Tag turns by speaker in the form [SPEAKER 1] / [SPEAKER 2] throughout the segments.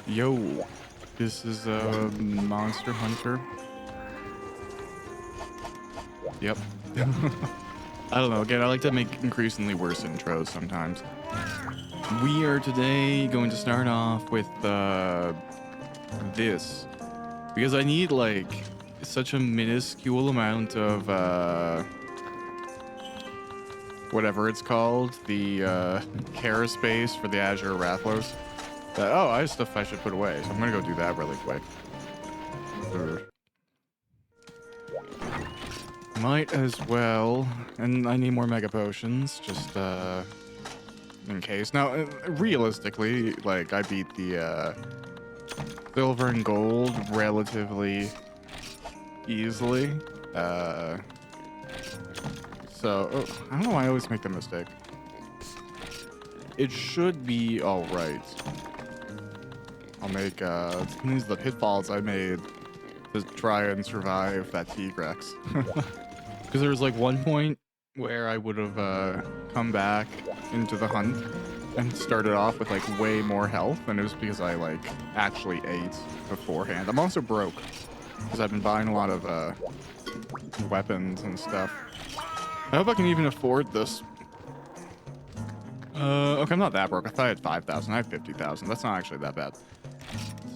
[SPEAKER 1] Yo, this is Monster Hunter. Yep. I don't know. Again, I like to make increasingly worse intros sometimes. We are today going to start off with this because I need like such a minuscule amount of whatever it's called, the Kara space for the Azure Rathlos. Oh, I have stuff I should put away, so I'm gonna go do that really quick. Might as well, and I need more mega potions, just in case. Now, realistically, like, I beat the silver and gold relatively easily. So, I don't know why I always make the mistake. It should be alright. I'll make, these are the pitfalls I made to try and survive that T-Rex. Because there was like one point where I would have come back into the hunt and started off with like way more health, and it was because I like actually ate beforehand. I'm also broke because I've been buying a lot of weapons and stuff. I hope I can even afford this. Okay, I'm not that broke. I thought I had 5,000. I have 50,000. That's not actually that bad.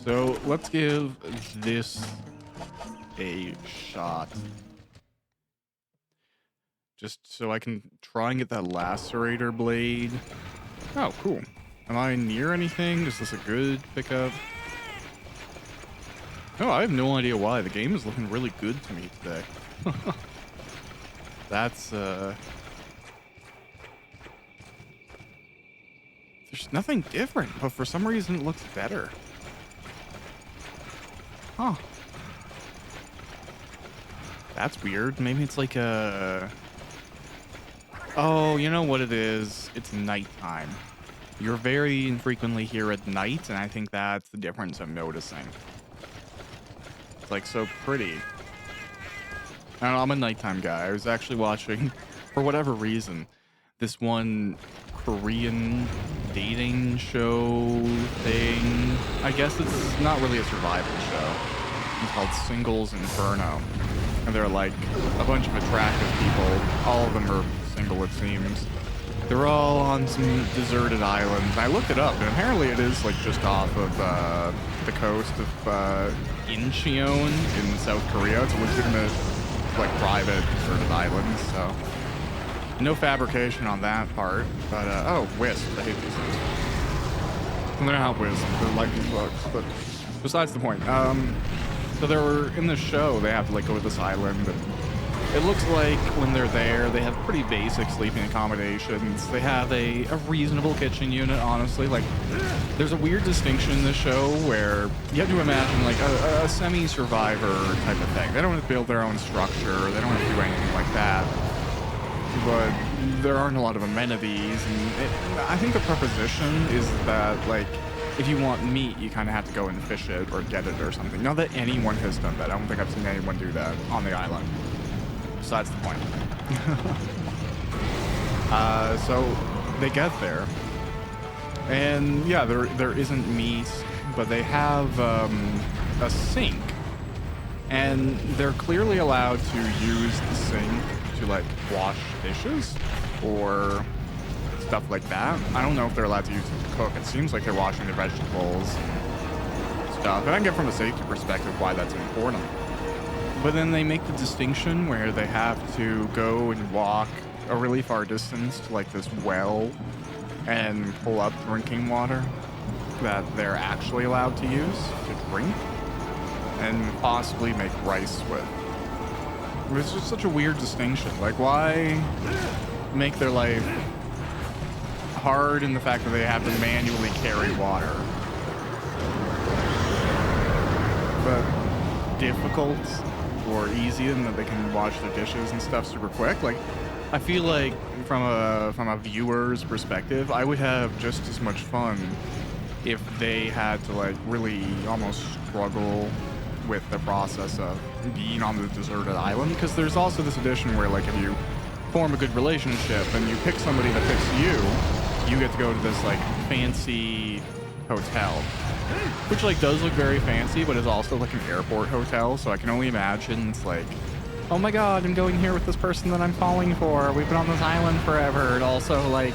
[SPEAKER 1] So let's give this a shot. Just so I can try and get that lacerator blade. Oh, cool. Am I near anything? Is this a good pickup? Oh, I have no idea why. The game is looking really good to me today. That's, there's nothing different, but for some reason it looks better. Huh. That's weird. Maybe it's like a... Oh, you know what it is? It's nighttime. You're very infrequently here at night, and I think that's the difference I'm noticing. It's like so pretty. I don't know, I'm a nighttime guy. I was actually watching, for whatever reason, this one Korean dating show thing. I guess it's not really a survival show. It's called Singles Inferno. And they're like a bunch of attractive people. All of them are single, it seems. They're all on some deserted islands. I looked it up, and apparently it is like just off of the coast of Incheon in South Korea. It's a legitimate, like, private deserted island, so no fabrication on that part. But oh, Wisp. I hate these things. They're not Wisp. They're like these bugs. But besides the point. So they were in the show. They have to like go to this island, and it looks like when they're there, they have pretty basic sleeping accommodations. They have a reasonable kitchen unit, honestly. Like, there's a weird distinction in the show where you have to imagine like a semi-survivor type of thing. They don't have to build their own structure. They don't have to do anything like that. But there aren't a lot of amenities, and I think the proposition is that, like, if you want meat, you kind of have to go and fish it or get it or something. Not that anyone has done that. I don't think I've seen anyone do that on the island. Besides the point. So they get there, and yeah, there isn't meat, but they have a sink, and they're clearly allowed to use the sink to like wash dishes or stuff like that. I don't know if they're allowed to use it to cook. It seems like they're washing their vegetables and stuff. And I get from a safety perspective why that's important. But then they make the distinction where they have to go and walk a really far distance to like this well and pull up drinking water that they're actually allowed to use to drink and possibly make rice with. It's just such a weird distinction. Like, why make their life hard in the fact that they have to manually carry water, but difficult or easy in that they can wash their dishes and stuff super quick? Like, I feel like from a viewer's perspective, I would have just as much fun if they had to like really almost struggle with the process of being on the deserted island, because there's also this addition where like if you form a good relationship and you pick somebody that picks you, you get to go to this like fancy hotel which like does look very fancy, but is also like an airport hotel. So I can only imagine it's like, oh my god, I'm going here with this person that I'm falling for. We've been on this island forever. And also like,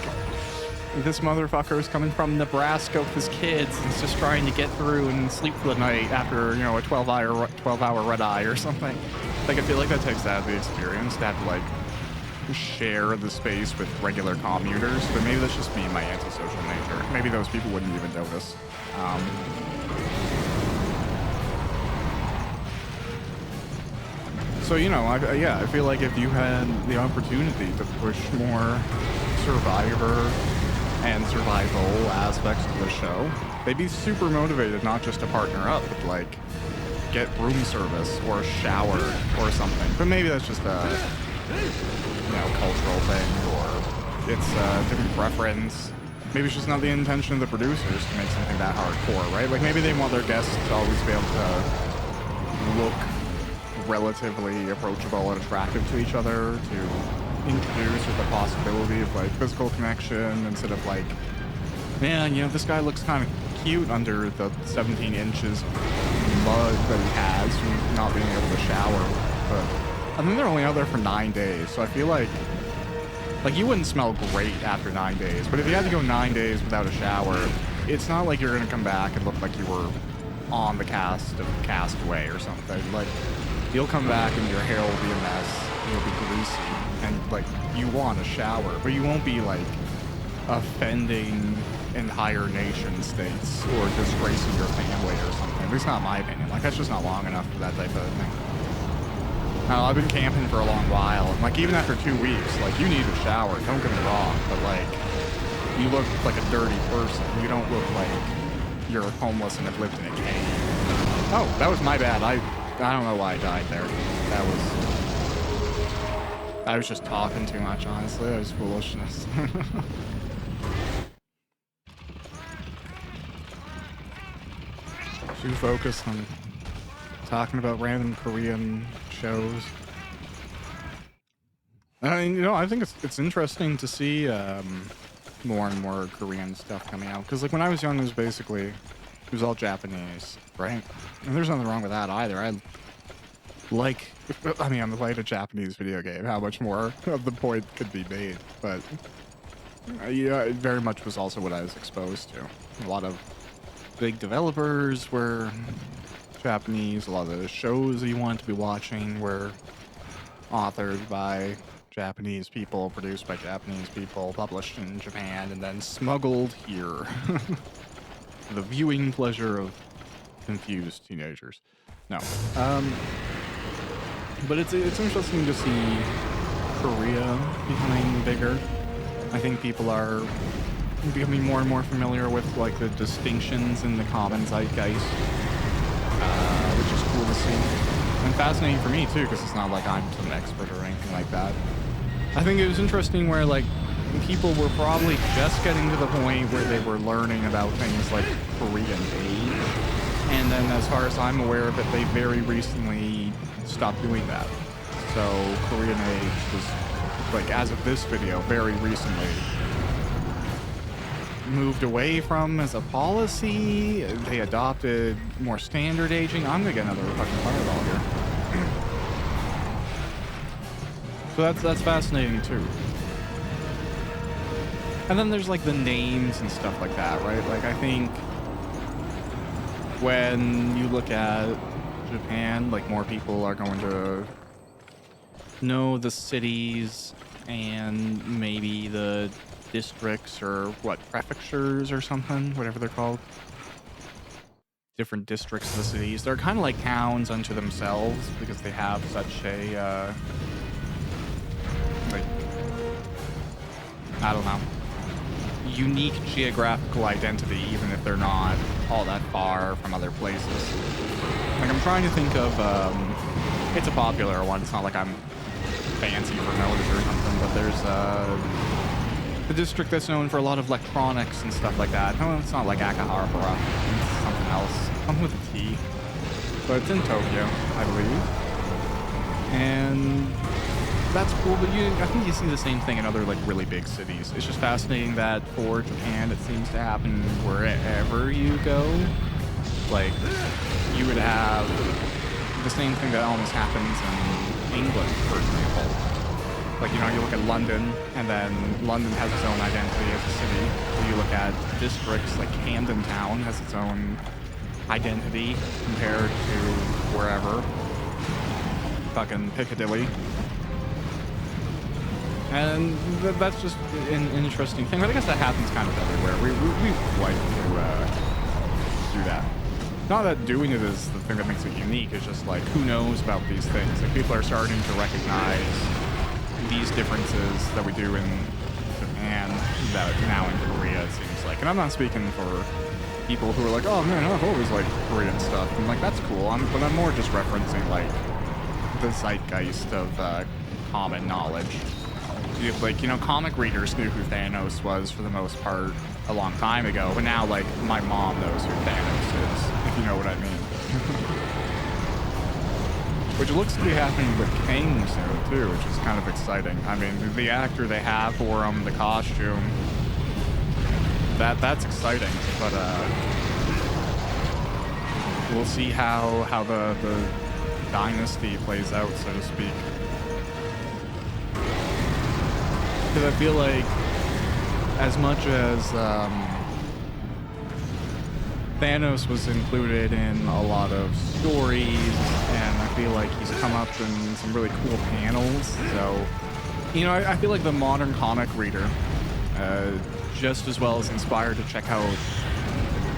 [SPEAKER 1] this motherfucker is coming from Nebraska with his kids and he's just trying to get through and sleep for the night after, you know, a 12-hour red eye or something. Like, I feel like that takes out of the experience to have to like share the space with regular commuters, but maybe that's just me and my antisocial nature. Maybe those people wouldn't even notice. So, you know, I feel like if you had the opportunity to push more survivor and survival aspects of the show, they'd be super motivated not just to partner up, but like get room service or a shower or something. But maybe that's just a, you know, cultural thing, or it's a different preference. Maybe it's just not the intention of the producers to make something that hardcore, right? Like maybe they want their guests to always be able to look relatively approachable and attractive to each other, to introduce with the possibility of like physical connection instead of like, man, you know, this guy looks kind of cute under the 17 inches of mud that he has from not being able to shower. But I think they're only out there for 9 days, so I feel like you wouldn't smell great after 9 days, but if you had to go 9 days without a shower, it's not like you're gonna come back and look like you were on the cast of Castaway or something. Like, you'll come back and your hair will be a mess, you'll be greasy, and like, you want a shower, but you won't be like offending entire nation states or disgracing your family or something. At least not my opinion. Like, that's just not long enough for that type of thing. Now, I've been camping for a long while, and like, even after 2 weeks, like, you need a shower, don't get me wrong, but like, you look like a dirty person. You don't look like you're homeless and have lived in a cave. Oh, that was my bad. I don't know why I died there. I was just talking too much, honestly. That was foolishness. Too focused on talking about random Korean shows. I mean, you know, I think it's interesting to see more and more Korean stuff coming out, because like when I was young, it was all Japanese, right? And there's nothing wrong with that either. I mean, I'm playing a Japanese video game. How much more of the point could be made? But yeah, it very much was also what I was exposed to. A lot of big developers were Japanese. A lot of the shows that you wanted to be watching were authored by Japanese people, produced by Japanese people, published in Japan, and then smuggled here. The viewing pleasure of confused teenagers. No. But it's interesting to see Korea becoming bigger. I think people are becoming more and more familiar with like the distinctions in the common zeitgeist, which is cool to see. And fascinating for me too, because it's not like I'm some expert or anything like that. I think it was interesting where like people were probably just getting to the point where they were learning about things like Korean age. And then as far as I'm aware of it, they very recently stopped doing that. So Korean age was, like, as of this video, very recently moved away from as a policy. They adopted more standard aging. I'm gonna get another fucking fireball here. So that's fascinating too. And then there's like the names and stuff like that, right? Like, I think when you look at Japan, like, more people are going to know the cities and maybe the districts, or what, prefectures or something, whatever they're called. Different districts of the cities. They're kind of like towns unto themselves because they have such a, like, I don't know, unique geographical identity, even if they're not all that far from other places. Like, I'm trying to think of, it's a popular one. It's not like I'm fancy for knowledge or something, but there's the district that's known for a lot of electronics and stuff like that. No, it's not like Akihabara. It's something else. Something with a T. But it's in Tokyo, I believe. And that's cool, but I think you see the same thing in other, like, really big cities. It's just fascinating that for Japan, it seems to happen wherever you go. like you would have the same thing that almost happens in England, for example. Like, you know, you look at London, and then London has its own identity as a city. You look at districts, like Camden Town has its own identity compared to wherever. Fucking Piccadilly. And that's just an interesting thing. But I guess that happens kind of everywhere. We like to do that. Not that doing it is the thing that makes it unique. It's just like, who knows about these things? Like, people are starting to recognize these differences that we do in Japan that now in Korea, it seems like. And I'm not speaking for people who are like, oh man, I've always liked Korean stuff. I'm like, that's cool. But I'm more just referencing like the zeitgeist of common knowledge. Like, you know, comic readers knew who Thanos was for the most part a long time ago, but now, like, my mom knows who Thanos is, if you know what I mean. Which looks to be happening with Kang soon, too, which is kind of exciting. I mean, the actor they have for him, the costume, that's exciting, but we'll see how the dynasty plays out, so to speak. Because I feel like, as much as Thanos was included in a lot of stories, and I feel like he's come up in some really cool panels, so, you know, I feel like the modern comic reader, just as well as inspired to check out,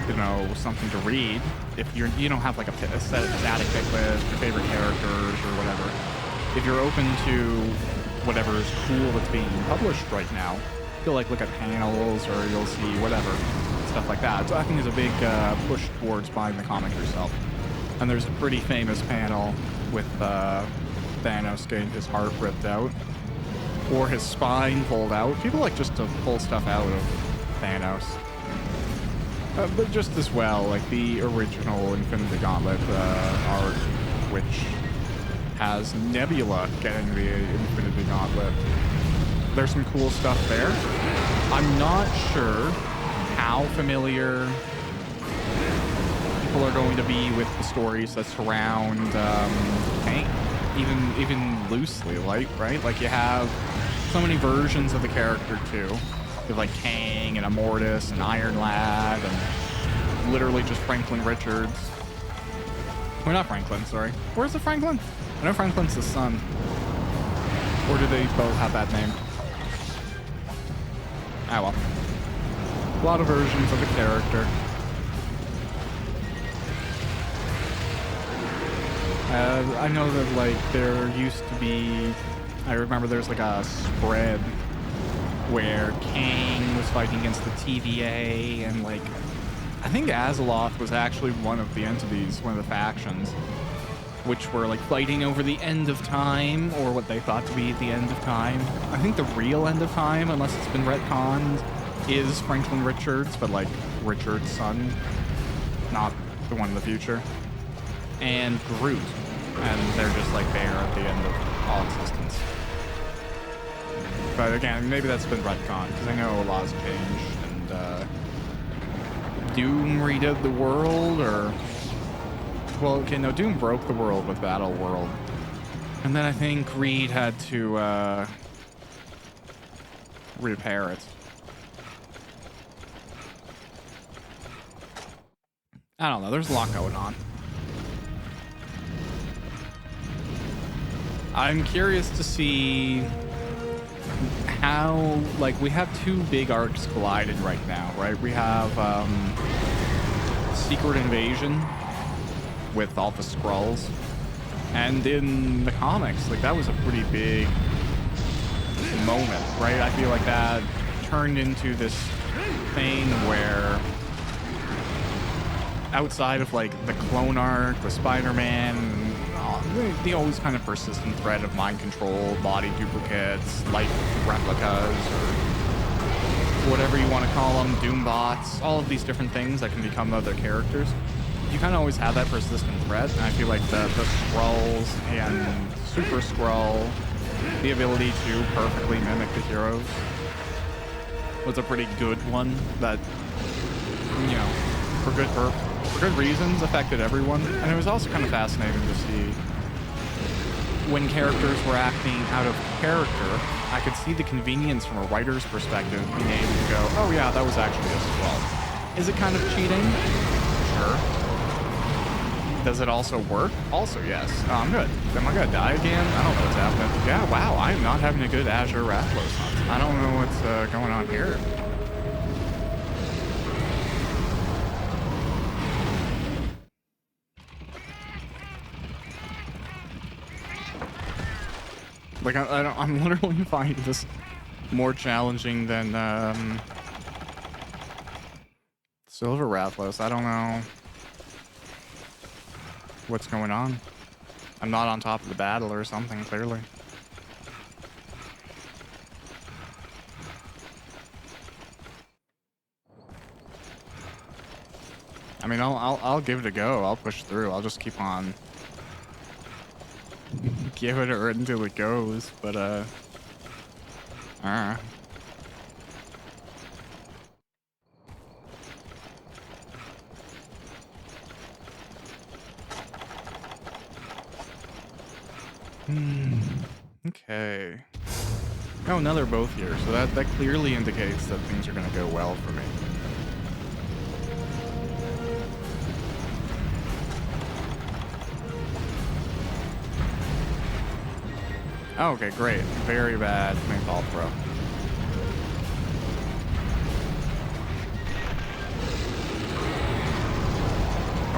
[SPEAKER 1] you know, something to read, if you don't have like a static pick list, your favorite characters, or whatever, if you're open to whatever is cool that's being published right now, you'll like look at panels or you'll see whatever, stuff like that. So I think there's a big push towards buying the comic yourself. And there's a pretty famous panel with Thanos getting his heart ripped out or his spine pulled out. People like just to pull stuff out of Thanos. But just as well, like the original Infinity Gauntlet art, which has Nebula getting the Infinity Gauntlet. There's some cool stuff there. I'm not sure how familiar people are going to be with the stories that surround Kang, even loosely, like, right? Like, you have so many versions of the character too. You have like Kang and Immortus and Iron Lad and literally just Franklin Richards. Well, not Franklin, sorry. Where's the Franklin? I know Franklin's the son. Or do they both have that name? Ah, well. A lot of versions of the character. I know that, like, there used to be... I remember there's, like, a spread where Kang was fighting against the TVA, and, like, I think Azeroth was actually one of the entities, one of the factions, which were like fighting over the end of time, or what they thought to be the end of time. I think the real end of time, unless it's been retconned, is Franklin Richards, but like Richard's son, not the one in the future. And Groot, and they're just like there at the end of all existence. But again, maybe that's been retconned, because I know a lot's changed, and Doom redid the world, or... Well, okay, no, Doom broke the world with Battle World. And then I think Reed had to, repair it. I don't know, there's a lot going on. I'm curious to see how, like, we have two big arcs colliding right now, right? We have, Secret Invasion with all the Skrulls, and in the comics, like, that was a pretty big moment, right? I feel like that turned into this thing where outside of like the clone arc, the Spider-Man, the always kind of persistent threat of mind control, body duplicates, life replicas, or whatever you want to call them, Doom bots, all of these different things that can become other characters. You kind of always have that persistent threat, and I feel like the Skrulls and Super Skrull, the ability to perfectly mimic the heroes, was a pretty good one that, you know, for good for good reasons, affected everyone. And it was also kind of fascinating to see when characters were acting out of character. I could see the convenience from a writer's perspective, being able to go, oh yeah, that was actually this as well. Is it kind of cheating? Sure. Does it also work? Also, yes. Oh, I'm good. Am I gonna die again? I don't know what's happening. Yeah, wow, I am not having a good Azure Rathalos hunt. I don't know what's going on here. Like, I'm literally finding this more challenging than Silver Rathalos. I don't know what's going on. I'm not on top of the battle or something, clearly. I mean, I'll give it a go. I'll push through. I'll just keep on give it until it goes, but okay. Oh, now they're both here, so that clearly indicates that things are gonna go well for me. Oh, okay, great. Very bad paintball throw.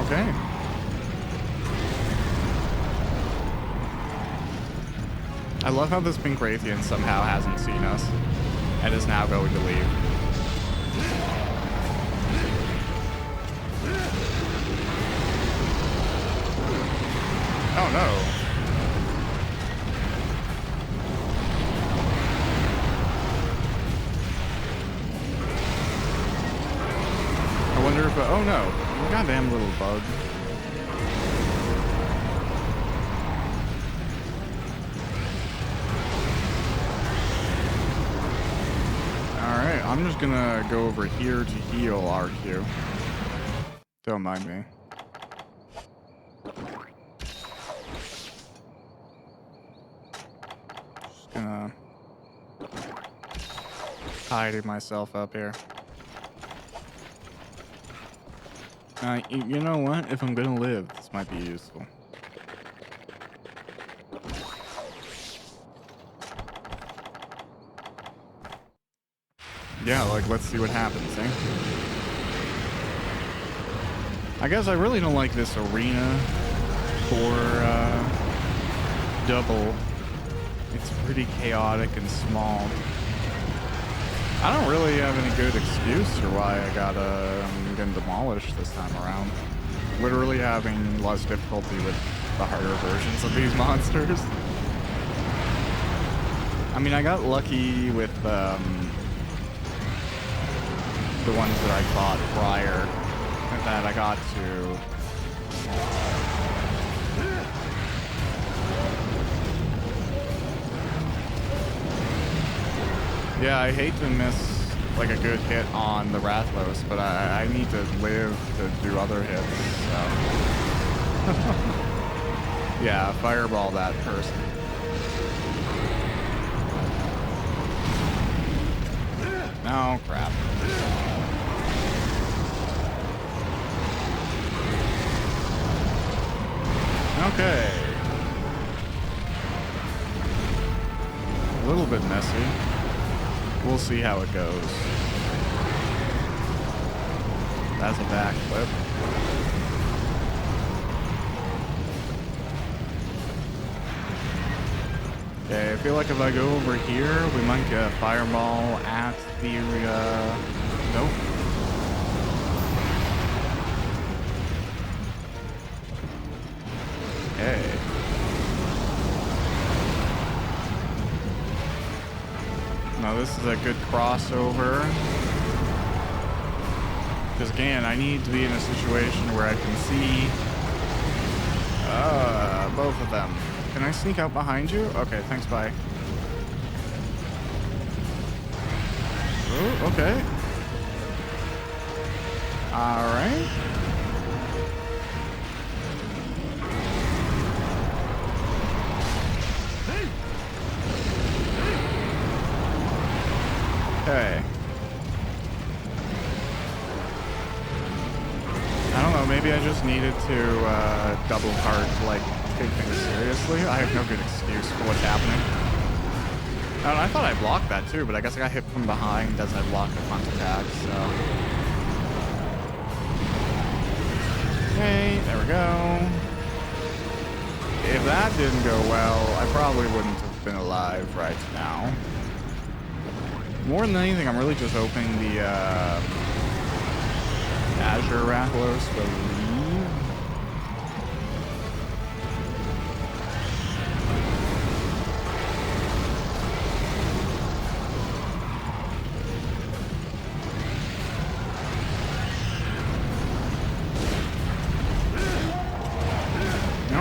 [SPEAKER 1] Okay. I love how this pink Raytheon somehow hasn't seen us and is now going to leave. Oh no. I wonder if, oh no, goddamn little bug. Alright, I'm just gonna go over here to heal RQ. Don't mind me. Just gonna tidy myself up here. You know what? If I'm gonna live, this might be useful. Yeah, like, let's see what happens, eh? I guess I really don't like this arena for double. It's pretty chaotic and small. I don't really have any good excuse for why I got getting demolished this time around. Literally having less difficulty with the harder versions of these monsters. I mean, I got lucky with the ones that I fought prior, and that I got to. Yeah, I hate to miss like a good hit on the Rathalos, but I need to live to do other hits, so. Yeah, fireball that person. No, crap. Okay. A little bit messy. We'll see how it goes. That's a backflip. Okay, I feel like if I go over here, we might get a fireball at the, nope. Okay. Now this is a good crossover. Because again, I need to be in a situation where I can see both of them. Can I sneak out behind you? Okay, thanks, bye. Oh, okay. Alright. know, maybe I just needed to double cart to like take things seriously. I have no good excuse for what's happening. I thought I blocked that too, but I guess I got hit from behind as I blocked the front attack, so. Okay, there we go. If that didn't go well, I probably wouldn't have been alive right now. More than anything, I'm really just hoping the Azure Rathalos will leave.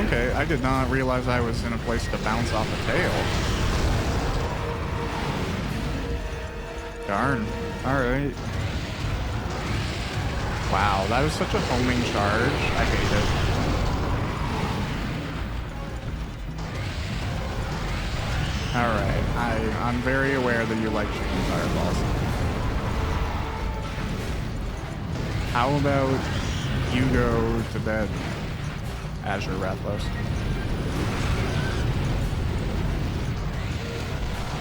[SPEAKER 1] Okay, I did not realize I was in a place to bounce off a tail. Darn. Alright. Wow, that was such a homing charge. I hate it. Alright, I'm very aware that you like shooting fireballs. How about you go to bed, Azure Rathalos?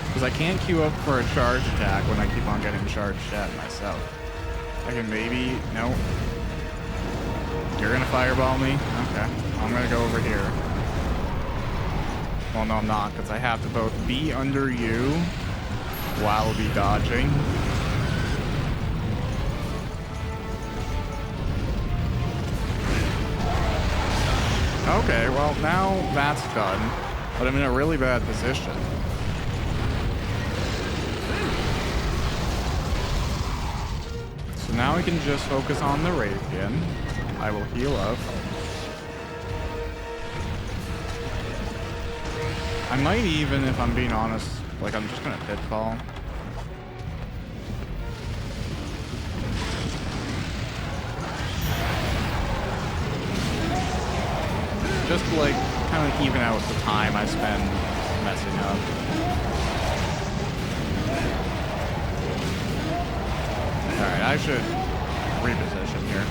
[SPEAKER 1] Because I can't queue up for a charge attack when I keep on getting charged at myself. I can maybe... No. You're gonna fireball me? Okay. I'm gonna go over here. Well, no, I'm not, because I have to both be under you while be dodging. Okay, well, now that's done. But I'm in a really bad position. So now we can just focus on the Radiant. I will heal up. I might even, if I'm being honest, like I'm just gonna pitfall. Just to like kind of even out the time I spend messing up. Alright, I should reposition here.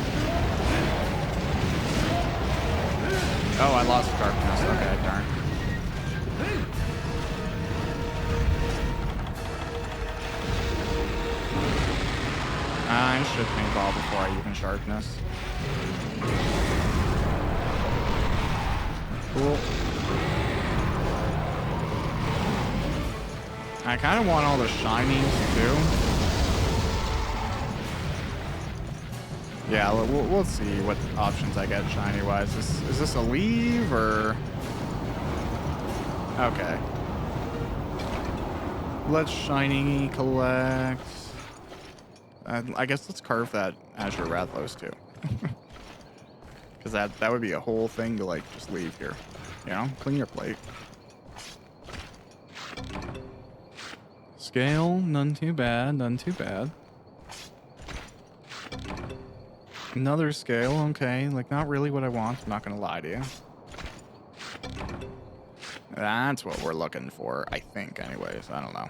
[SPEAKER 1] Oh, I lost sharpness. Okay, darn. I should paintball before I even sharpness. Cool. I kind of want all the shinies too. Yeah, we'll see what options I get shiny wise. Is this a leave or? Okay. Let's shiny collect. I guess let's carve that Azure Rathalos too. Because that would be a whole thing to like just leave here. You know, clean your plate. Scale, none too bad, none too bad. Another scale, okay. Like not really what I want, I'm not gonna lie to you. That's what we're looking for, I think anyways, I don't know.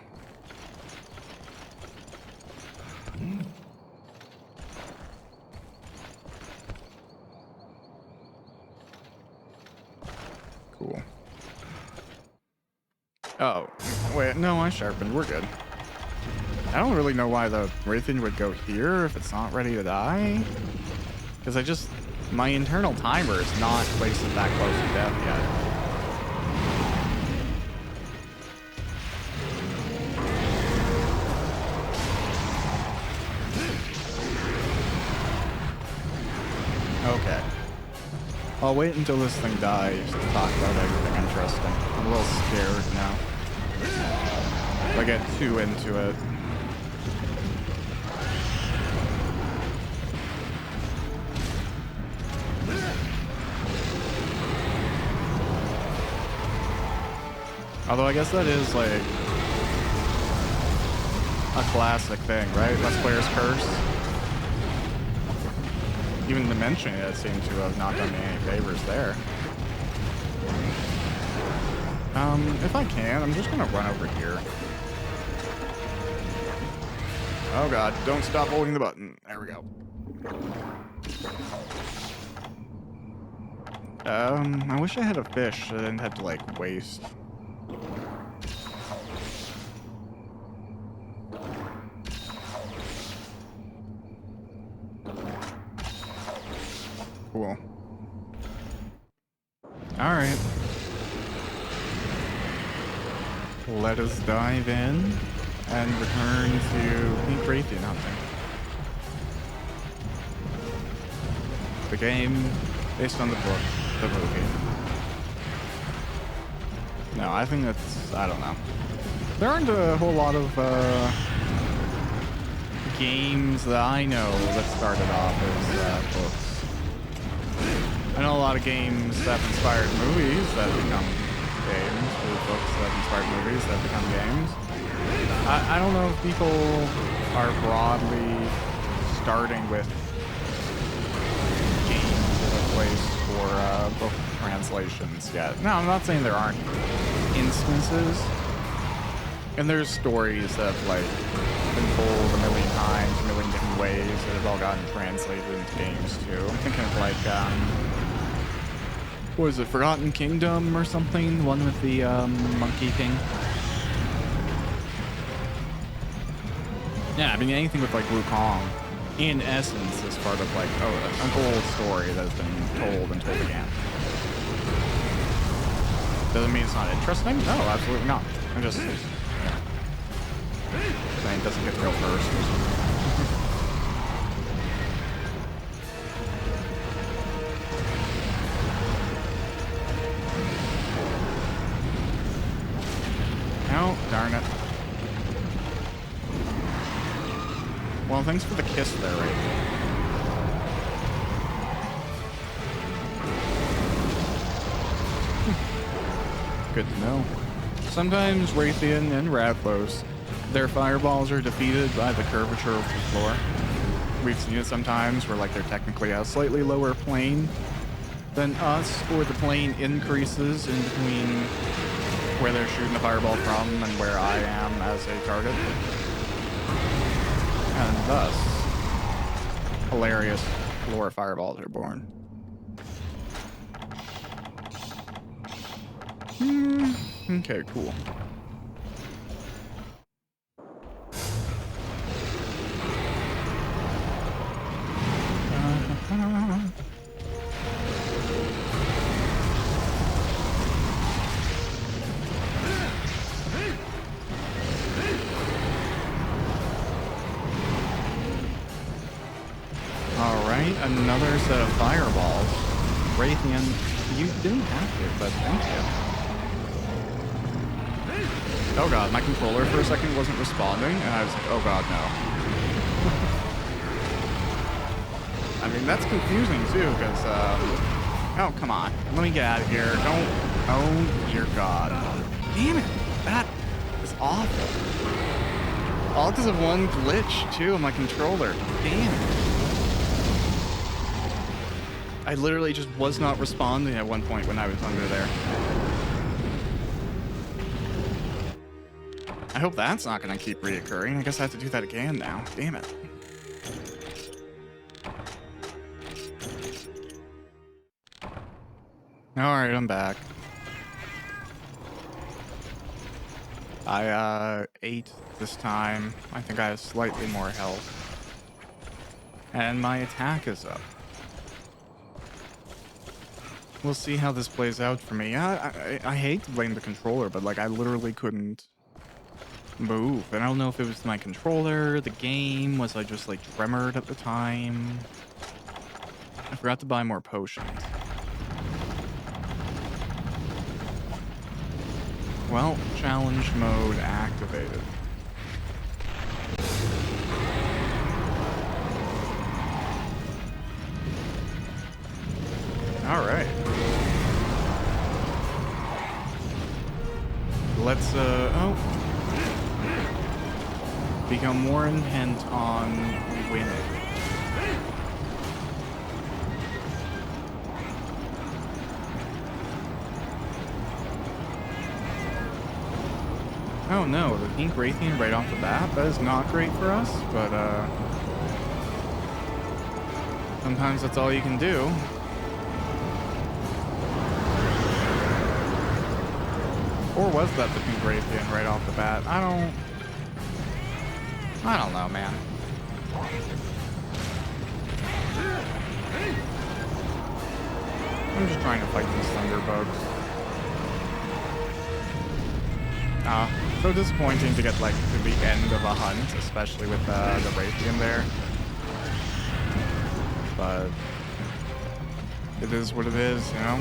[SPEAKER 1] Cool. Oh, wait, no, I sharpened. We're good. I don't really know why the Wraithen would go here if it's not ready to die. Because my internal timer is not placed that close to death yet. Okay. I'll wait until this thing dies to talk about everything interesting. I'm a little scared now. If I get too into it. Although I guess that is like a classic thing, right? Let's Player's Curse. Even to mention it seemed to have not done me any favors there. If I can, I'm just gonna run over here. Oh god, don't stop holding the button. There we go. I wish I had a fish I didn't have to, like, waste. Cool. Alright. Let us dive in and return to Pink Raytheon hunting. The game based on the book, the movie. No, I think that's, I don't know. There aren't a whole lot of games that I know that started off as books. I know a lot of games that have inspired movies that become games, or books that inspired movies that become games. I don't know if people are broadly starting with games as a place for book translations yet. No, I'm not saying there aren't instances. And there's stories that have, like, been told a million times, a million different ways that have all gotten translated into games too. I'm thinking of, like, what was it, Forgotten Kingdom or something? The one with the Monkey King. Yeah, I mean, anything with, like, Wukong, in essence, is part of, like, an old story that's been told and told again. Doesn't mean it's not interesting? No, absolutely not. I'm just, saying it doesn't get to go first. Oh, darn it. Well, thanks for the kiss there, right? Good to know. Sometimes Raytheon and Rathalos, their fireballs are defeated by the curvature of the floor. We've seen it sometimes where, like, they're technically a slightly lower plane than us, or the plane increases in between where they're shooting the fireball from and where I am as a target. And thus, hilarious floor fireballs are born. Okay, cool. Alright, another set of fireballs. Raytheon, you didn't have to, but thank you. Oh god, my controller for a second wasn't responding, and I was like, oh god, no. I mean, that's confusing too, because, oh, come on. Let me get out of here. Don't, oh dear god. Damn it, that is awful. All because of one glitch, too, on my controller. Damn it. I literally just was not responding at one point when I was under there. I hope that's not going to keep reoccurring. I guess I have to do that again now. Damn it. Alright, I'm back. I ate this time. I think I have slightly more health. And my attack is up. We'll see how this plays out for me. I hate to blame the controller, but, like, I literally couldn't move. I don't know if it was my controller, the game, was I just, like, tremored at the time? I forgot to buy more potions. Well, challenge mode activated. Alright. Let's, become more intent on winning. Oh no, the pink Raytheon right off the bat? That is not great for us, but, sometimes that's all you can do. Or was that the pink Raytheon right off the bat? I don't know, man. I'm just trying to fight these thunderbugs. So disappointing to get like to the end of a hunt, especially with the Raytheon there. But it is what it is, you know?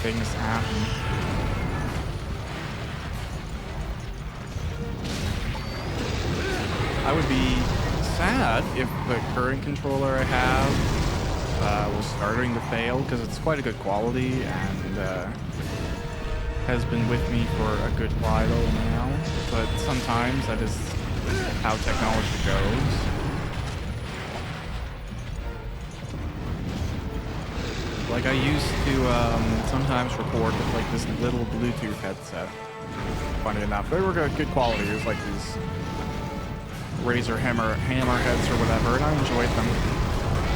[SPEAKER 1] Things happen. I would be sad if the current controller I have was starting to fail, because it's quite a good quality and has been with me for a good while now. But sometimes that is how technology goes. Like I used to sometimes record with like this little Bluetooth headset. Funny enough, they were good quality. It was like these Razer hammer heads or whatever, and I enjoyed them.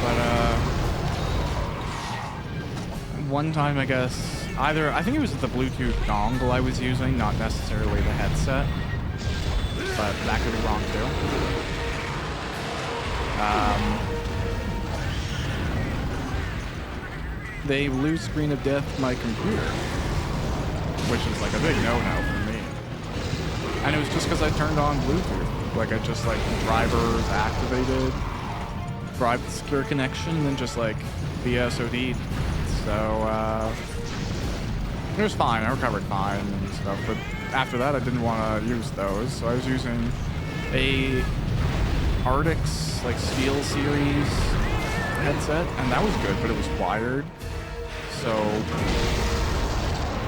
[SPEAKER 1] But one time, I guess, I think it was the Bluetooth dongle I was using, not necessarily the headset, but that could be wrong too. They blue screen of death my computer, which is like a big no-no for me. And it was just because I turned on Bluetooth. Like I just like drivers activated, drive the secure connection, and then just like BSOD'd. So it was fine. I recovered fine and stuff. But after that, I didn't want to use those. So I was using a Ardix like Steel Series headset, and that was good, but it was wired. So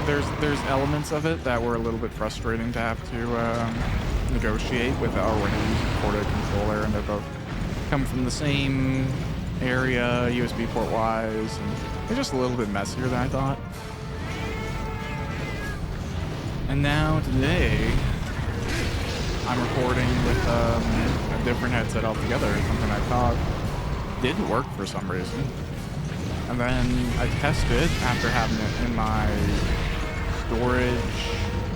[SPEAKER 1] there's elements of it that were a little bit frustrating to have to negotiate with the already ported controller, and they're both come from the same area USB port wise, and they're just a little bit messier than I thought. And now today I'm recording with a different headset altogether, something I thought didn't work for some reason. And then I tested after having it in my storage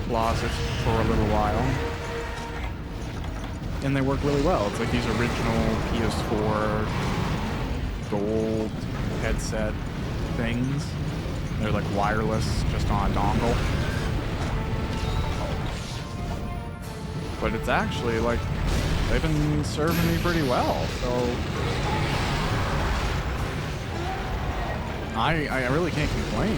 [SPEAKER 1] closet for a little while, and they work really well. It's like these original PS4 gold headset things. They're like wireless, just on a dongle. But it's actually like they've been serving me pretty well, so I really can't complain.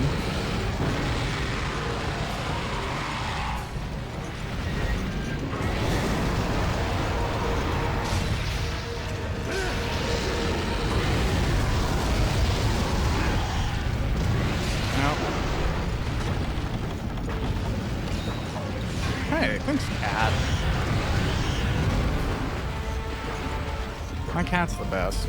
[SPEAKER 1] Hey, thanks, cat. My cat's the best.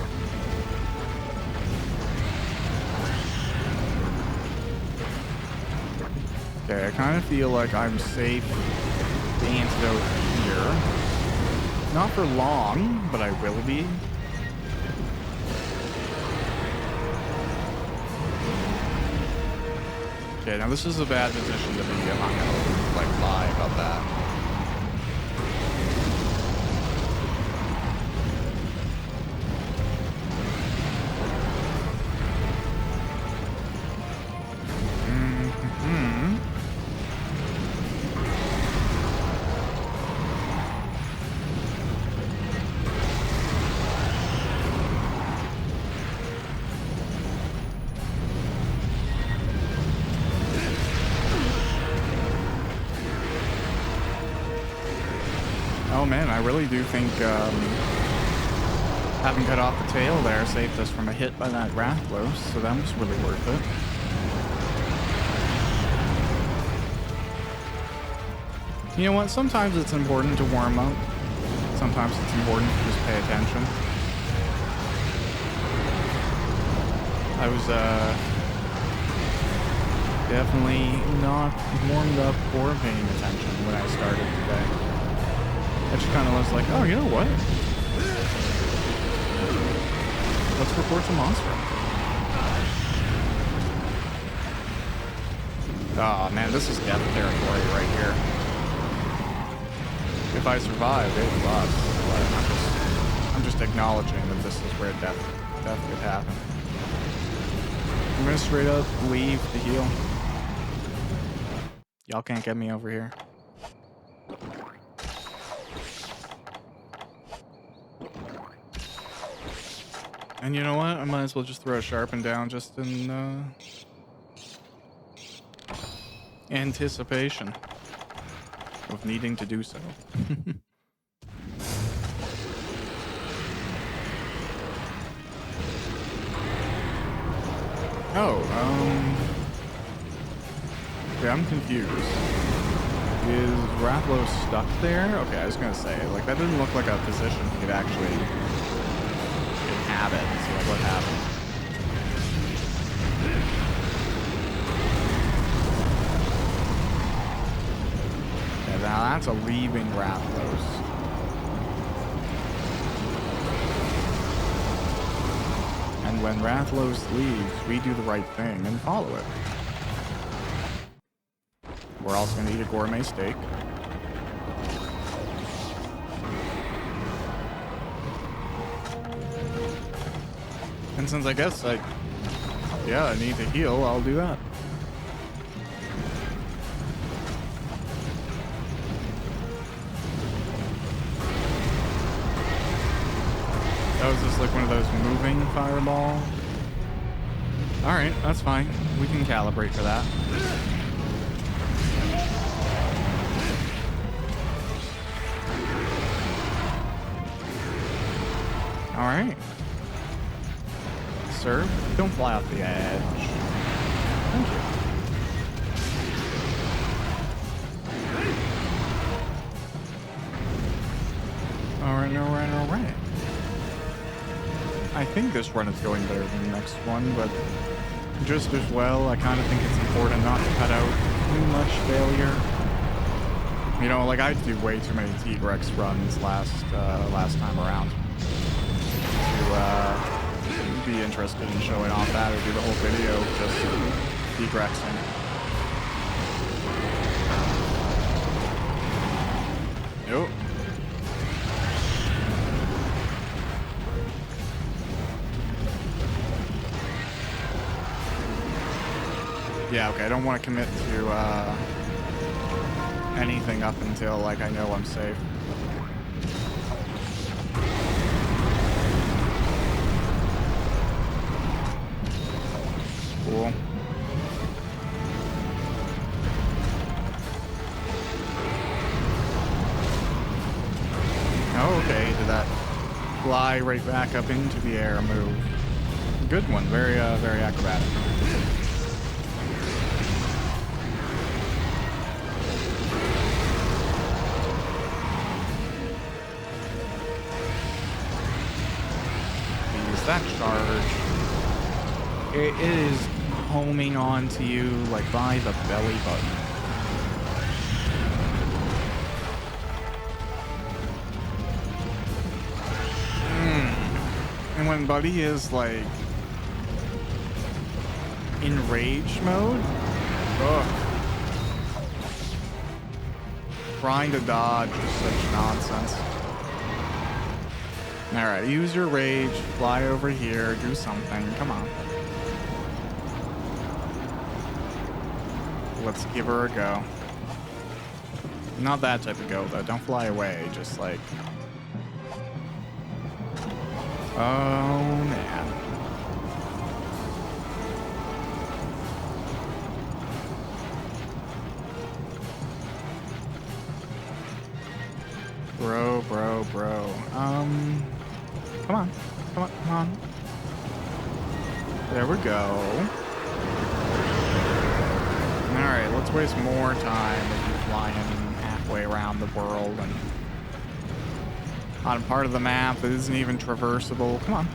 [SPEAKER 1] Okay, I kind of feel like I'm safe the antidote here. Not for long, but I will be. Okay, now this is a bad position to be in. I'm not gonna like lie about that. Man, I really do think having cut off the tail there saved us from a hit by that Rathalos, so that was really worth it. You know what? Sometimes it's important to warm up. Sometimes it's important to just pay attention. I was definitely not warmed up or paying attention when I started today. I just kind of was like, oh, you know what? Let's report some monster. Oh man, this is death territory right here. If I survive, it lost. I'm just acknowledging that this is where death could happen. I'm gonna straight up leave to heal. Y'all can't get me over here. And you know what? I might as well just throw a sharpen down just in anticipation of needing to do so. Okay, I'm confused. Is Rathlos stuck there? Okay, I was gonna say, like, that didn't look like a position he could actually inhabit. So, like, what happened? Yeah, now that's a leaving Rathlos. And when Rathlos leaves, we do the right thing and follow it. We're also going to eat a gourmet steak. And since I guess I need to heal, I'll do that. That was just like one of those moving fireballs. Alright, that's fine. We can calibrate for that. Alright. Sir, don't fly off the edge. Thank you. Alright. I think this run is going better than the next one, but just as well, I kind of think it's important not to cut out too much failure. You know, like I do way too many T-Rex runs last time around to be interested in showing off that or do the whole video just T-Rexing. Nope. Yeah, okay, I don't want to commit to anything up until, like, I know I'm safe. Cool. Oh, okay, did that fly right back up into the air move. Good one, very acrobatic. That charge, it is homing on to you like by the belly button. And when Buddy is like in rage mode, trying to dodge is such nonsense. Alright, use your rage, fly over here, do something, come on. Let's give her a go. Not that type of go, though. Don't fly away, just like... Oh, man. Bro. Come on. There we go. Alright, let's waste more time with you flying halfway around the world and on a part of the map that isn't even traversable. Come on.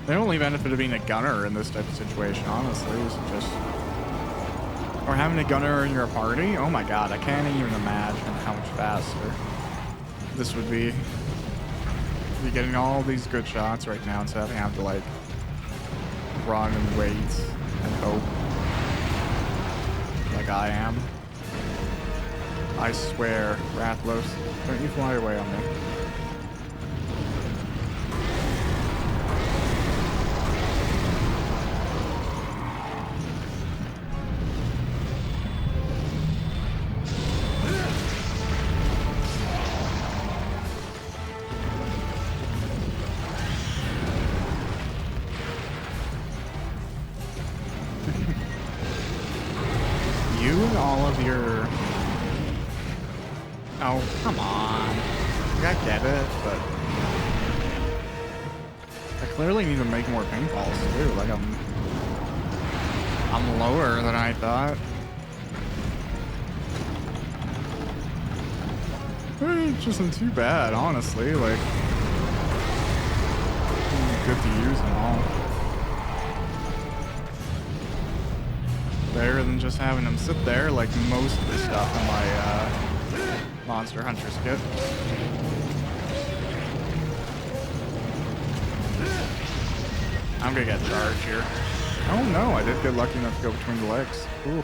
[SPEAKER 1] The only benefit of being a gunner in this type of situation, honestly, is just... Or having a gunner in your party? Oh my god, I can't even imagine how much faster this would be. You're getting all these good shots right now instead of having to, like, run and wait and hope. like I am. I swear, Rathlos, don't you fly away on me. You and all of your... Oh, come on. I get it, but... I clearly need to make more paintballs, too. Like, I'm lower than I thought. It just isn't too bad, honestly. Like, good to use and all. Better than just having them sit there like most of the stuff in my Monster Hunter's kit. I'm gonna get charged here. Oh no, I did get lucky enough to go between the legs. Ooh.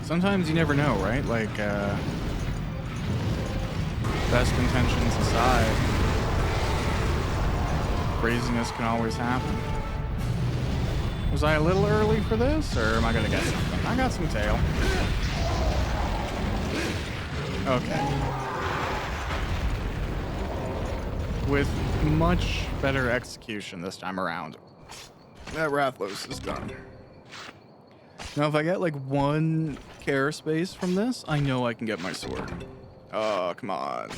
[SPEAKER 1] Sometimes you never know, right? Like, best intentions aside, craziness can always happen. Was I a little early for this, or am I gonna get something? I got some tail. Okay. With much better execution this time around. That Rathlos is done. Now, if I get like 1 care space from this, I know I can get my sword. Oh, come on.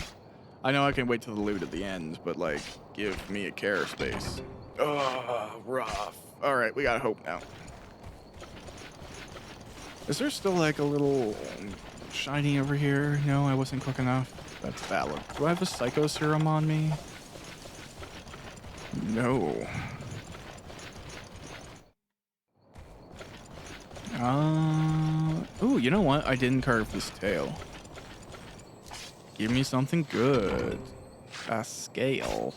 [SPEAKER 1] I know I can wait till the loot at the end, but like, give me a care space. Oh, rough. All right, we got hope now. Is there still like a little shiny over here? No, I wasn't quick enough. That's valid. Do I have a Psycho Serum on me? No. Oh, you know what? I didn't carve this tail. Give me something good. A scale.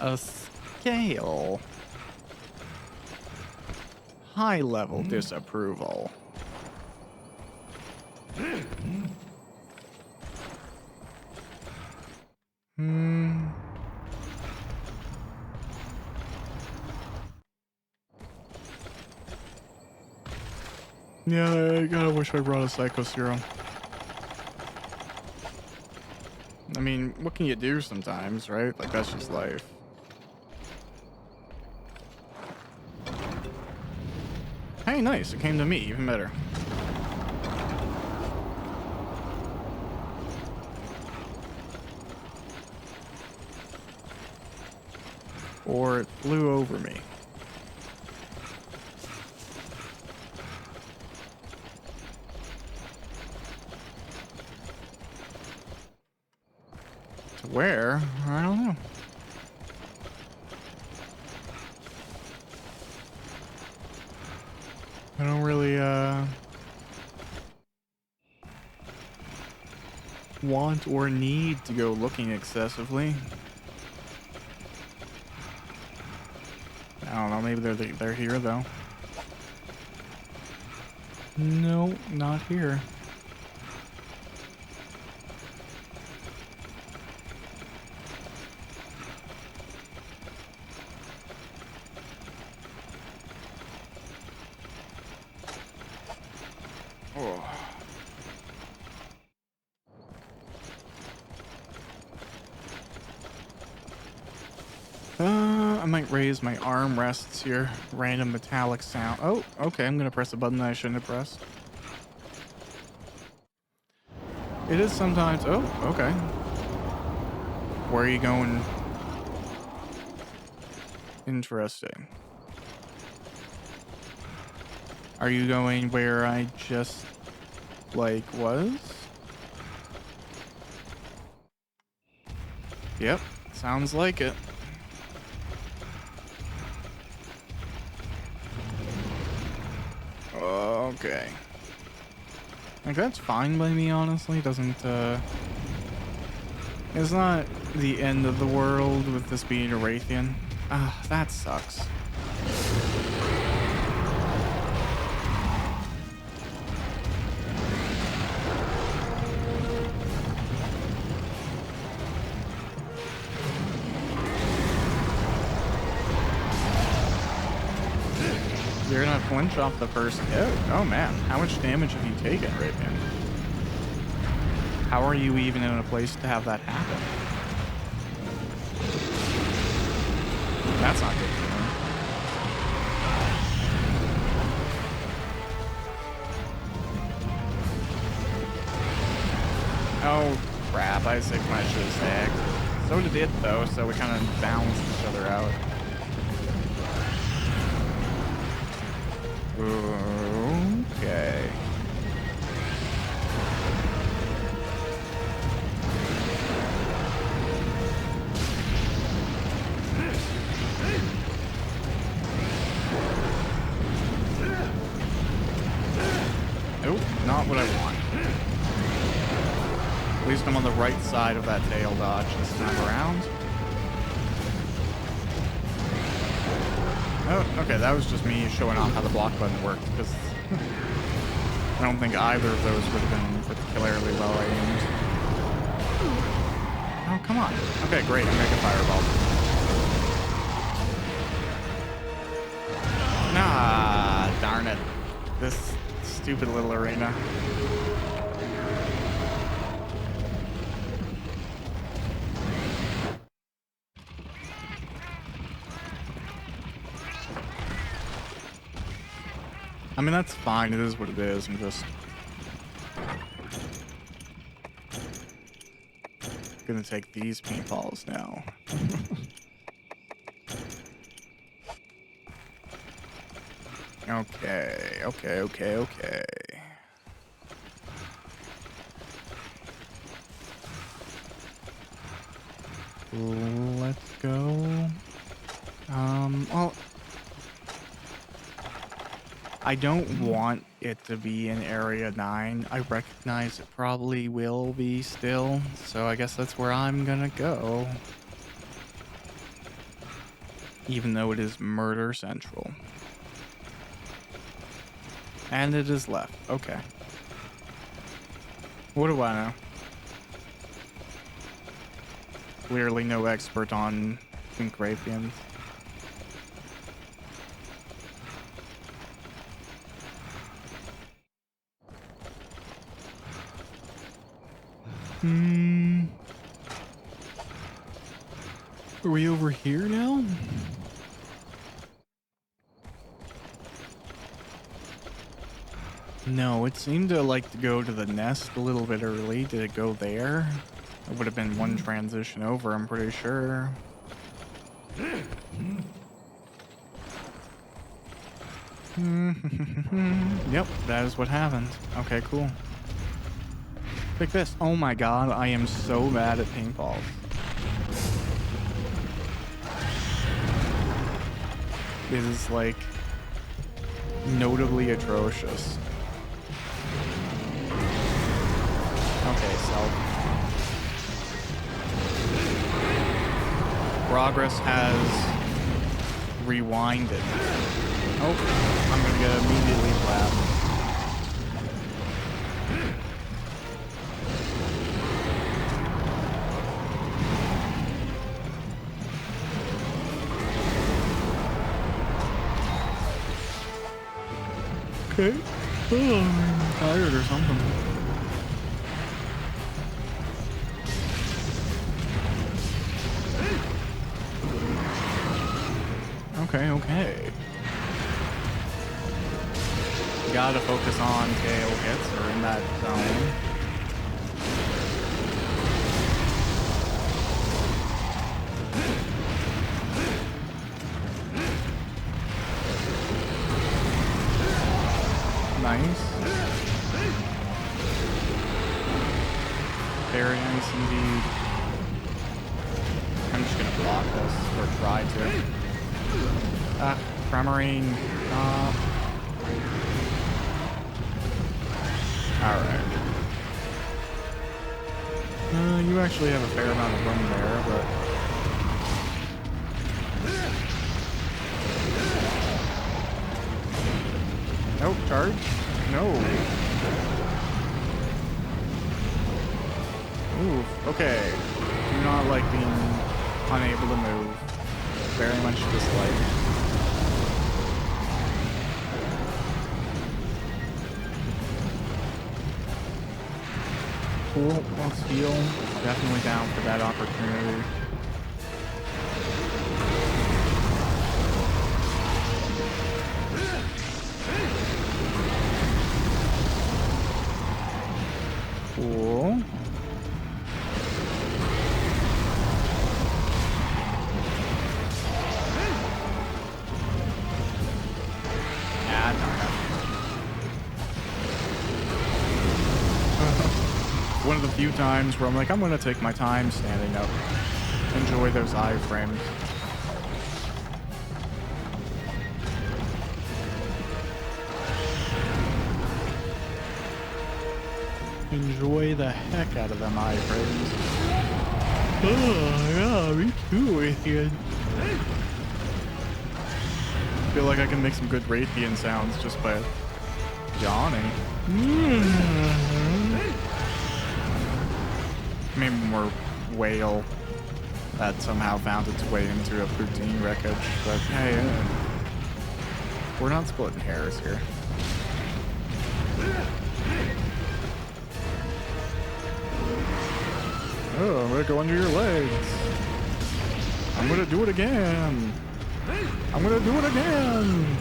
[SPEAKER 1] A scale. High level disapproval. Yeah, I kinda wish I brought a Psycho Serum. I mean, what can you do sometimes, right? Like, that's just life. Hey, nice. It came to me. Even better. Or it flew over me. To where? I don't know. I don't really, want or need to go looking excessively. I don't know, maybe they're here though. No, not here. Oh. I might raise my armrests here. Random metallic sound. Oh, okay. I'm gonna press a button that I shouldn't have pressed. It is sometimes. Oh, okay. Where are you going? Interesting. Are you going where I just, like, was? Yep. Sounds like it. Okay. Like, that's fine by me, honestly. Doesn't It's not the end of the world with this being a Raytheon. Ah, that sucks. You're gonna flinch off the first hit? Oh man, how much damage have you taken, Raytheon? How are you even in a place to have that happen? That's not good for me. Oh crap, I said I should have sagged. So did it though, so we kind of balanced each other out. Okay. Nope, not what I want. At least I'm on the right side of that tail dodge this time around. Oh, okay, that was just me showing off how the block button worked, because I don't think either of those would have been particularly well aimed. Oh, come on. Okay, great, I'm making fireball. Nah, darn it. This stupid little arena. I mean, that's fine. It is what it is. I'm just gonna take these paintballs now. Okay. Let's go. Well, I don't want it to be in Area 9. I recognize it probably will be still, so I guess that's where I'm gonna go. Even though it is Murder Central. And it is left. Okay. What do I know? Clearly no expert on Raytheons. Are we over here now? No, it seemed to like to go to the nest a little bit early. Did it go there? It would have been one transition over, I'm pretty sure. Yep, that is what happened. Okay, cool. Pick this. Oh my god, I am so bad at paintballs. It is like notably atrocious. Okay, so progress has rewinded. Oh, I'm gonna get immediately flat. Okay. Oh, I'm tired or something. Okay. You gotta focus on tail hits or in that zone. Nice. Very nice indeed. I'm just gonna block this, or try to. Primarine. Alright. you actually have a fair amount of room there, but... Nope, charge? No. Move. Okay. Do not like being unable to move. Very much dislike. Cool. Let's heal. Definitely down for that opportunity. Cool. One of the few times where I'm like, I'm gonna take my time standing up. Enjoy those iframes. Enjoy the heck out of them iframes. Oh yeah, me too, Raytheon. I feel like I can make some good Raytheon sounds just by yawning. Maybe more whale that somehow found its way into a poutine wreckage, but hey, we're not splitting hairs here. Oh, I'm gonna go under your legs. I'm gonna do it again. I'm gonna do it again.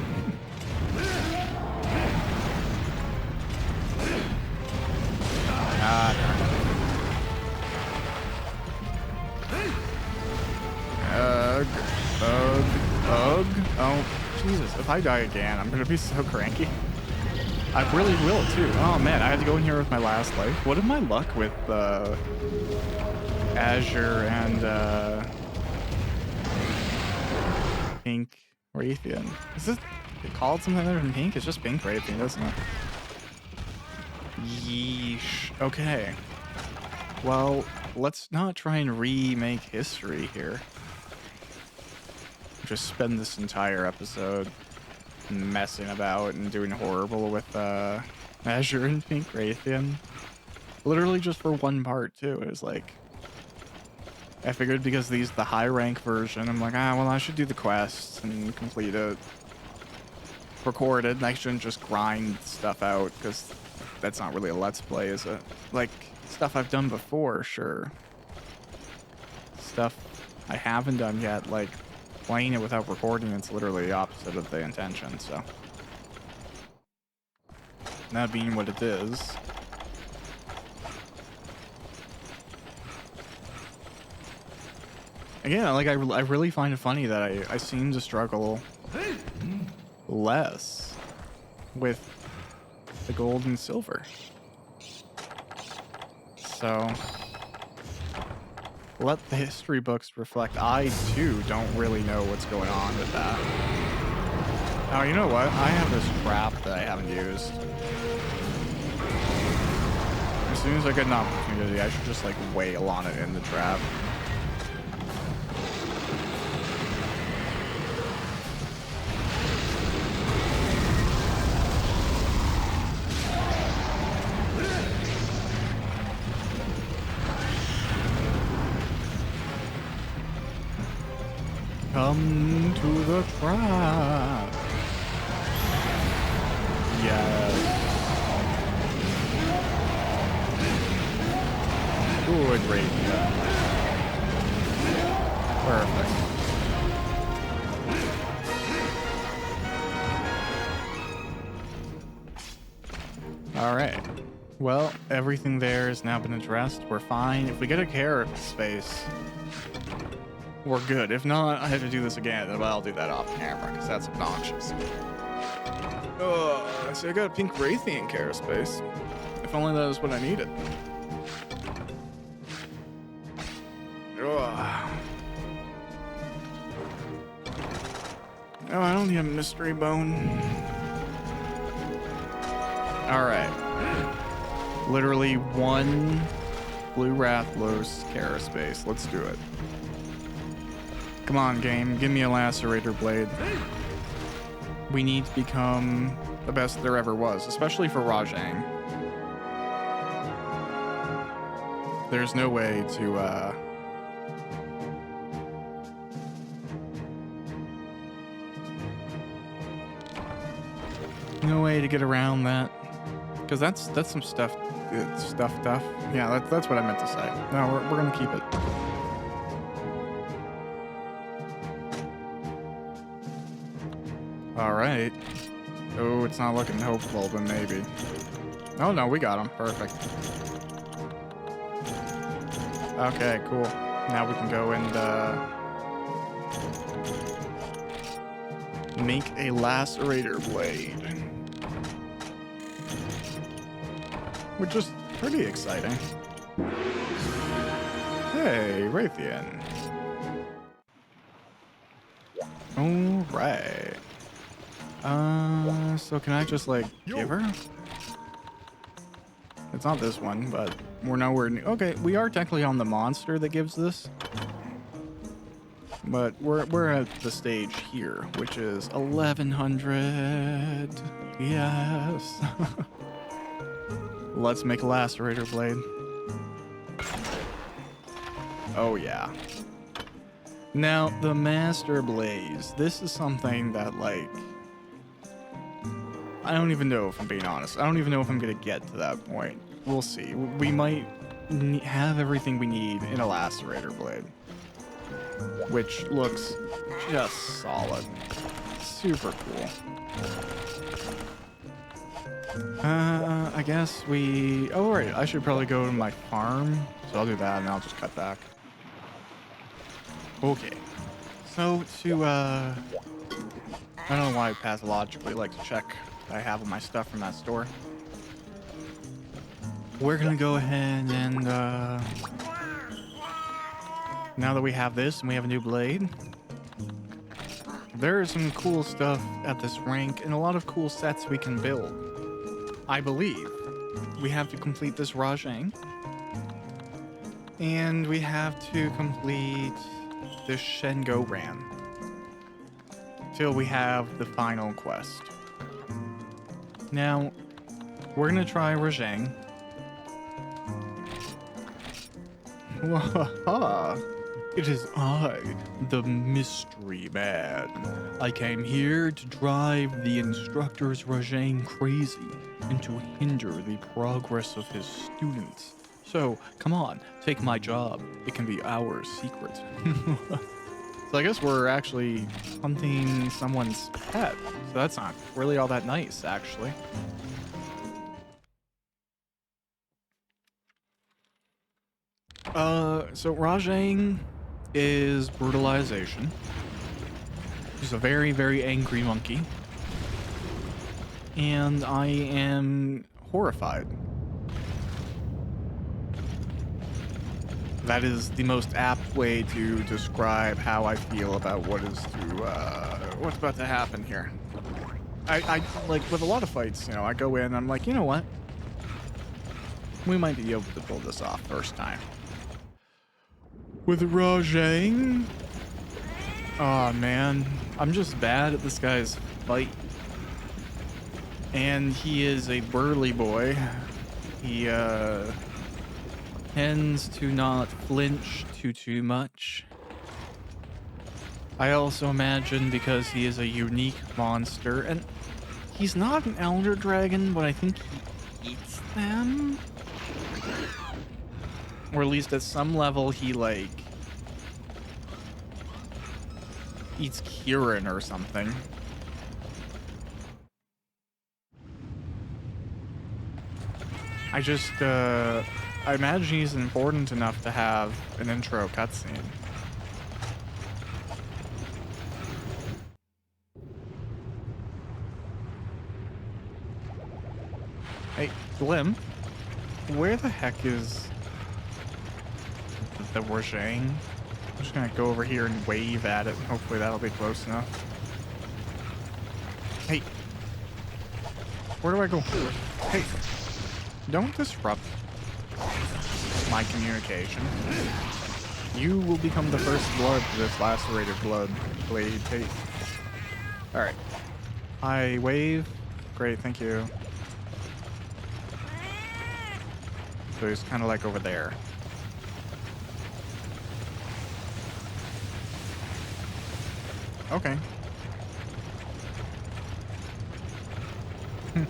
[SPEAKER 1] Oh, Jesus. If I die again, I'm gonna be so cranky. I really will, too. Oh, man. I had to go in here with my last life. What is my luck with Azure and Pink Raytheon? Is this called something other than Pink? It's just Pink Raytheon, isn't it? Yeesh. Okay. Well, let's not try and remake history here. Just spend this entire episode messing about and doing horrible with Azure and Pink Raytheon. Literally just for one part too. It was like, I figured because these the high rank version, I'm like, well, I should do the quests and complete it. Record it, and I shouldn't just grind stuff out because that's not really a let's play, is it? Like stuff I've done before, sure. Stuff I haven't done yet, like playing it without recording, it's literally the opposite of the intention, so. That being what it is. Again, like I really find it funny that I seem to struggle less with the gold and silver. So let the history books reflect. I too don't really know what's going on with that. Oh, you know what? I have this trap that I haven't used. As soon as I get an opportunity, I should just like wail on it in the trap. Come to the trap. Yes. Good radio. Perfect. All right. Well, everything there has now been addressed. We're fine. If we get a carrot space, we're good. If not, I have to do this again, but I'll do that off camera because that's obnoxious. Oh, so I got a pink Raytheon carrot space. If only that was what I needed. Oh, I don't need a mystery bone. All right. Literally one Blue Rathlos, Caraspace. Let's do it. Come on, game. Give me a Lacerator Blade. We need to become the best there ever was, especially for Rajang. There's no way to, no way to get around that. Because that's some stuff. Stuff. Yeah, that's what I meant to say. No, we're gonna keep it. All right. Oh, it's not looking hopeful, but maybe. Oh no, we got him. Perfect. Okay, cool. Now we can go and make a Lacerator Blade, which is pretty exciting. Hey, Raytheon. All right. So can I just like give her? It's not this one, but we're nowhere near. Okay, we are technically on the monster that gives this, but we're at the stage here, which is 1100. Yes. Let's make a Lacerator Blade. Oh yeah. Now the Master Blaze. This is something that like. I don't even know if I'm being honest. I don't even know if I'm going to get to that point. We'll see. We might have everything we need in a Lacerator Blade, which looks just solid. Super cool. I guess we... Oh, right. I should probably go to my farm. So I'll do that and I'll just cut back. Okay. So to, I don't know why I pathologically like to check I have all my stuff from that store. We're gonna go ahead and now that we have this and we have a new blade, there is some cool stuff at this rank and a lot of cool sets we can build. I believe we have to complete this Rajang and we have to complete this Shengo Ran till we have the final quest. Now, we're gonna try Rajang. It is I, the Mystery Man. I came here to drive the instructor's Rajang crazy and to hinder the progress of his students. So, come on, take my job. It can be our secret. So I guess we're actually hunting someone's pet. So that's not really all that nice, actually. So Rajang is brutalization. He's a very, very angry monkey. And I am horrified. That is the most apt way to describe how I feel about what's about to happen here. I like with a lot of fights, you know, I go in, I'm like, you know what? We might be able to pull this off first time. With Rajang, oh man, I'm just bad at this guy's fight. And he is a burly boy. He tends to not flinch too much. I also imagine because he is a unique monster, and he's not an elder dragon, but I think he eats them. Or at least at some level he like eats Kirin or something. I just I imagine he's important enough to have an intro cutscene. Hey, Glim, where the heck is the Rajang? I'm just gonna go over here and wave at it. Hopefully that'll be close enough. Hey, where do I go? Hey, don't disrupt. my communication. You will become the first blood to this lacerated blood blade taste. Alright. I wave. Great, thank you. So he's kind of like over there. Okay. I'm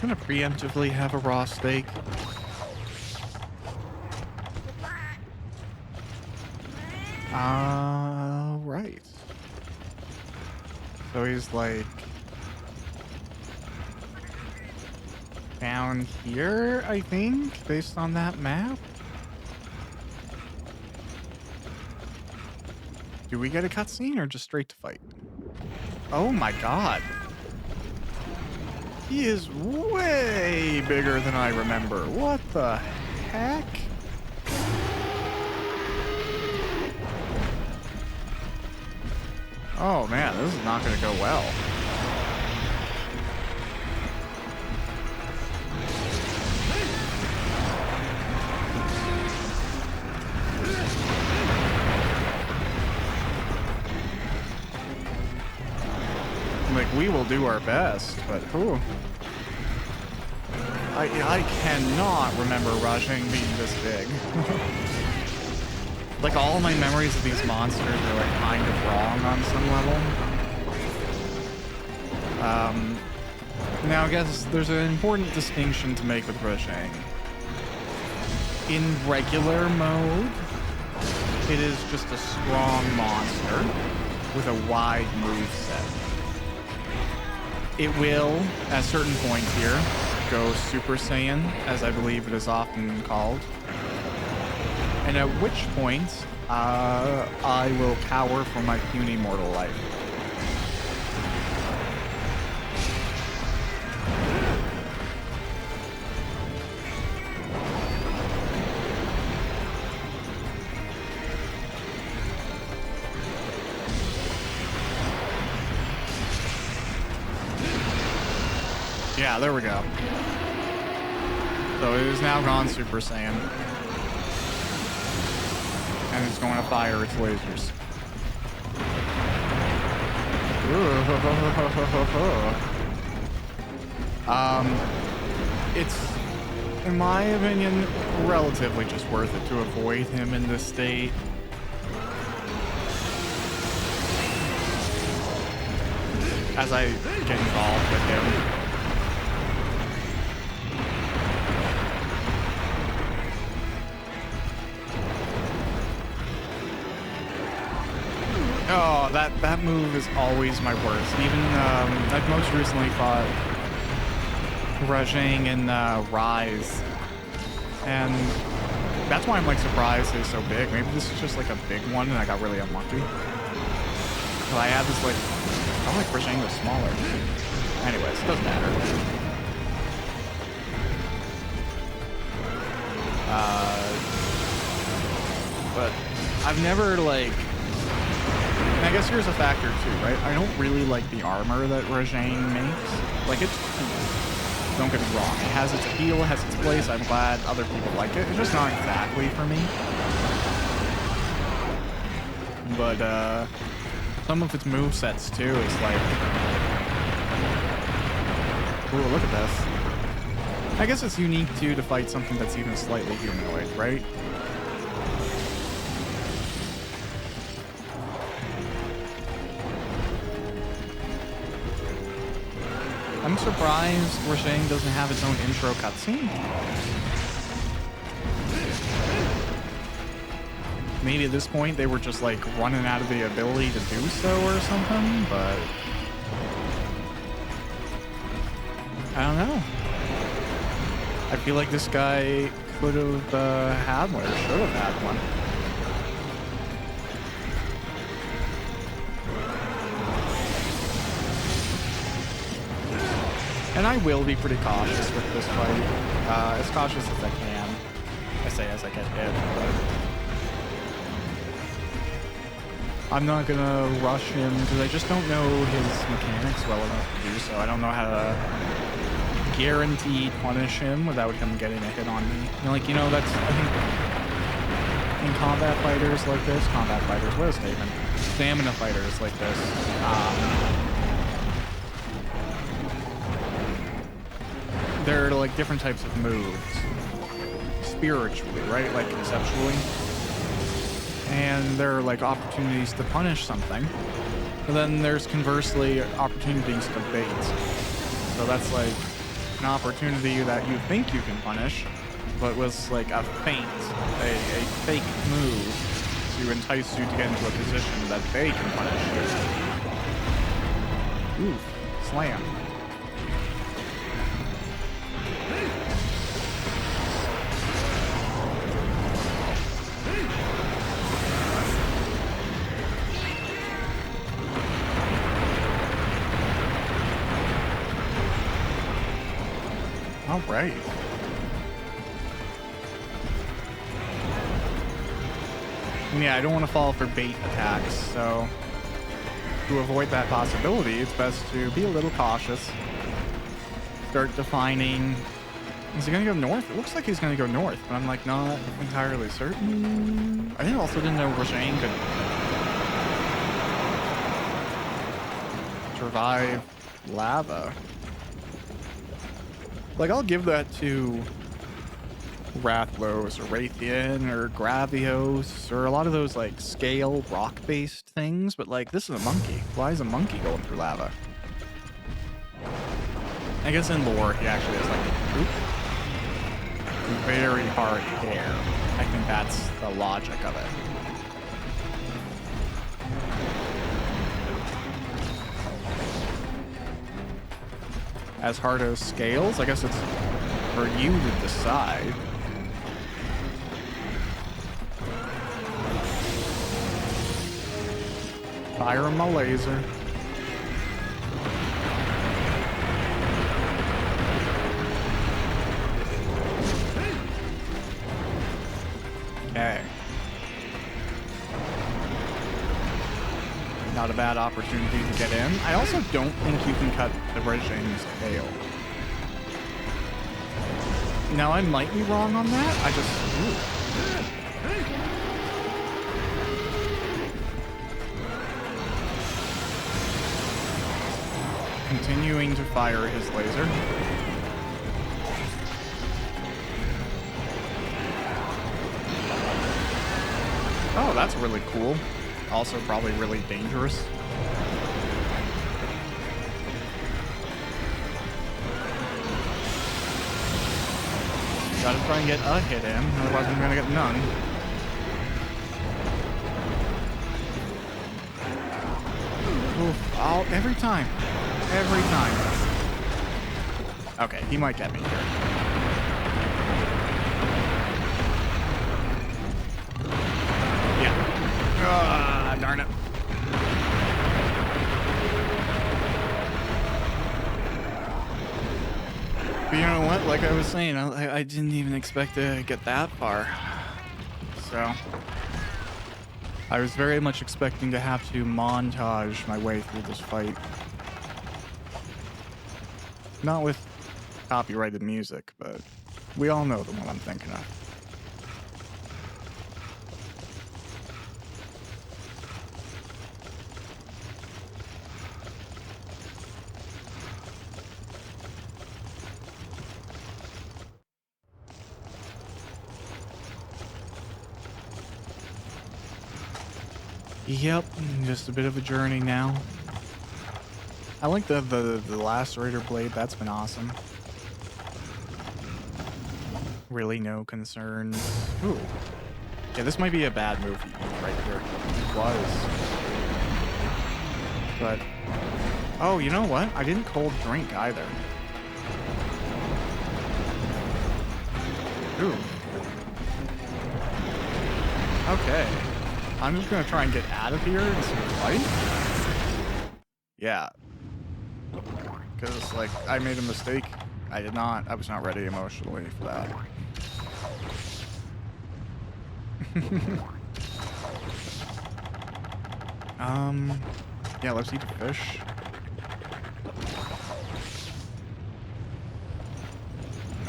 [SPEAKER 1] gonna preemptively have a raw steak. Right. So he's like down here, I think, based on that map. Do we get a cutscene or just straight to fight? Oh my god. He is way bigger than I remember. What the heck? Oh man, this is not going to go well. Like, we will do our best, but whew. I cannot remember rushing being this big. Like, all my memories of these monsters are like kind of wrong on some level. Now I guess there's an important distinction to make with rushing. In regular mode, it is just a strong monster with a wide moveset. It will, at certain points here, go Super Saiyan, as I believe it is often called. And at which point, I will cower for my puny mortal life. Yeah, there we go. So it is now gone Super Saiyan. And it's going to fire its lasers. It's, in my opinion, relatively just worth it to avoid him in this state. As I get involved with him. Oh, that move is always my worst. Even, I've most recently fought Rajang and Rise. And that's why I'm like surprised it's so big. Maybe this is just like a big one and I got really unlucky. But I had this like, I felt like Rajang was smaller. Anyways, it doesn't matter. But I've never like, and I guess here's a factor too, right? I don't really like the armor that Rajang makes. Like, it's cool. Don't get me wrong. It has its appeal, it has its place. I'm glad other people like it. It's just not exactly for me. But, some of its movesets too is like, ooh, look at this. I guess it's unique too to fight something that's even slightly humanoid, right? I'm surprised Rajang doesn't have its own intro cutscene. Maybe at this point they were just like running out of the ability to do so or something, but I don't know. I feel like this guy could have had one or should have had one. And I will be pretty cautious with this fight. As cautious as I can. I say as I get hit, but I'm not gonna rush him because I just don't know his mechanics well enough to do so. I don't know how to guaranteed punish him without him getting a hit on me. And like, you know, that's, I think, in combat fighters like this, what is statement? Stamina fighters like this, there are like different types of moves, spiritually, right? Like conceptually. And there are like opportunities to punish something. But then there's conversely opportunities to bait. So that's like an opportunity that you think you can punish, but was like a feint, a fake move to entice you to get into a position that they can punish you. Ooh, slam. All right. Yeah, I don't want to fall for bait attacks, so to avoid that possibility, it's best to be a little cautious. Start defining. Is he going to go north? It looks like he's going to go north, but I'm like not entirely certain. I also didn't know Rashane could survive lava. Like, I'll give that to Rathlos or Raytheon or Gravios or a lot of those, like, scale rock-based things, but, like, this is a monkey. Why is a monkey going through lava? I guess in lore, he actually has, like, very hard hair. I think that's the logic of it. As hard as scales? I guess it's for you to decide. Fire him a laser. Okay. Not a bad opportunity to get in. I also don't think you can cut the Regime's tail. Now, I might be wrong on that. I just... Continuing to fire his laser. Oh, that's really cool. Also probably really dangerous. Gotta try and get a hit in, otherwise I'm gonna get none. Oof, every time. Every time. Okay, he might get me here. Yeah. Darn it. But you know what? Like I was saying, I didn't even expect to get that far. So I was very much expecting to have to montage my way through this fight. Not with copyrighted music, but we all know the one I'm thinking of. Yep, just a bit of a journey now. I like the lacerator blade. That's been awesome. Really no concerns. Ooh. Yeah, this might be a bad move right here. It was. But... oh, you know what? I didn't cold drink either. Ooh. Okay. I'm just gonna try and get out of here and see the fight. Yeah. Because, like, I made a mistake. I was not ready emotionally for that. Yeah, let's eat the fish.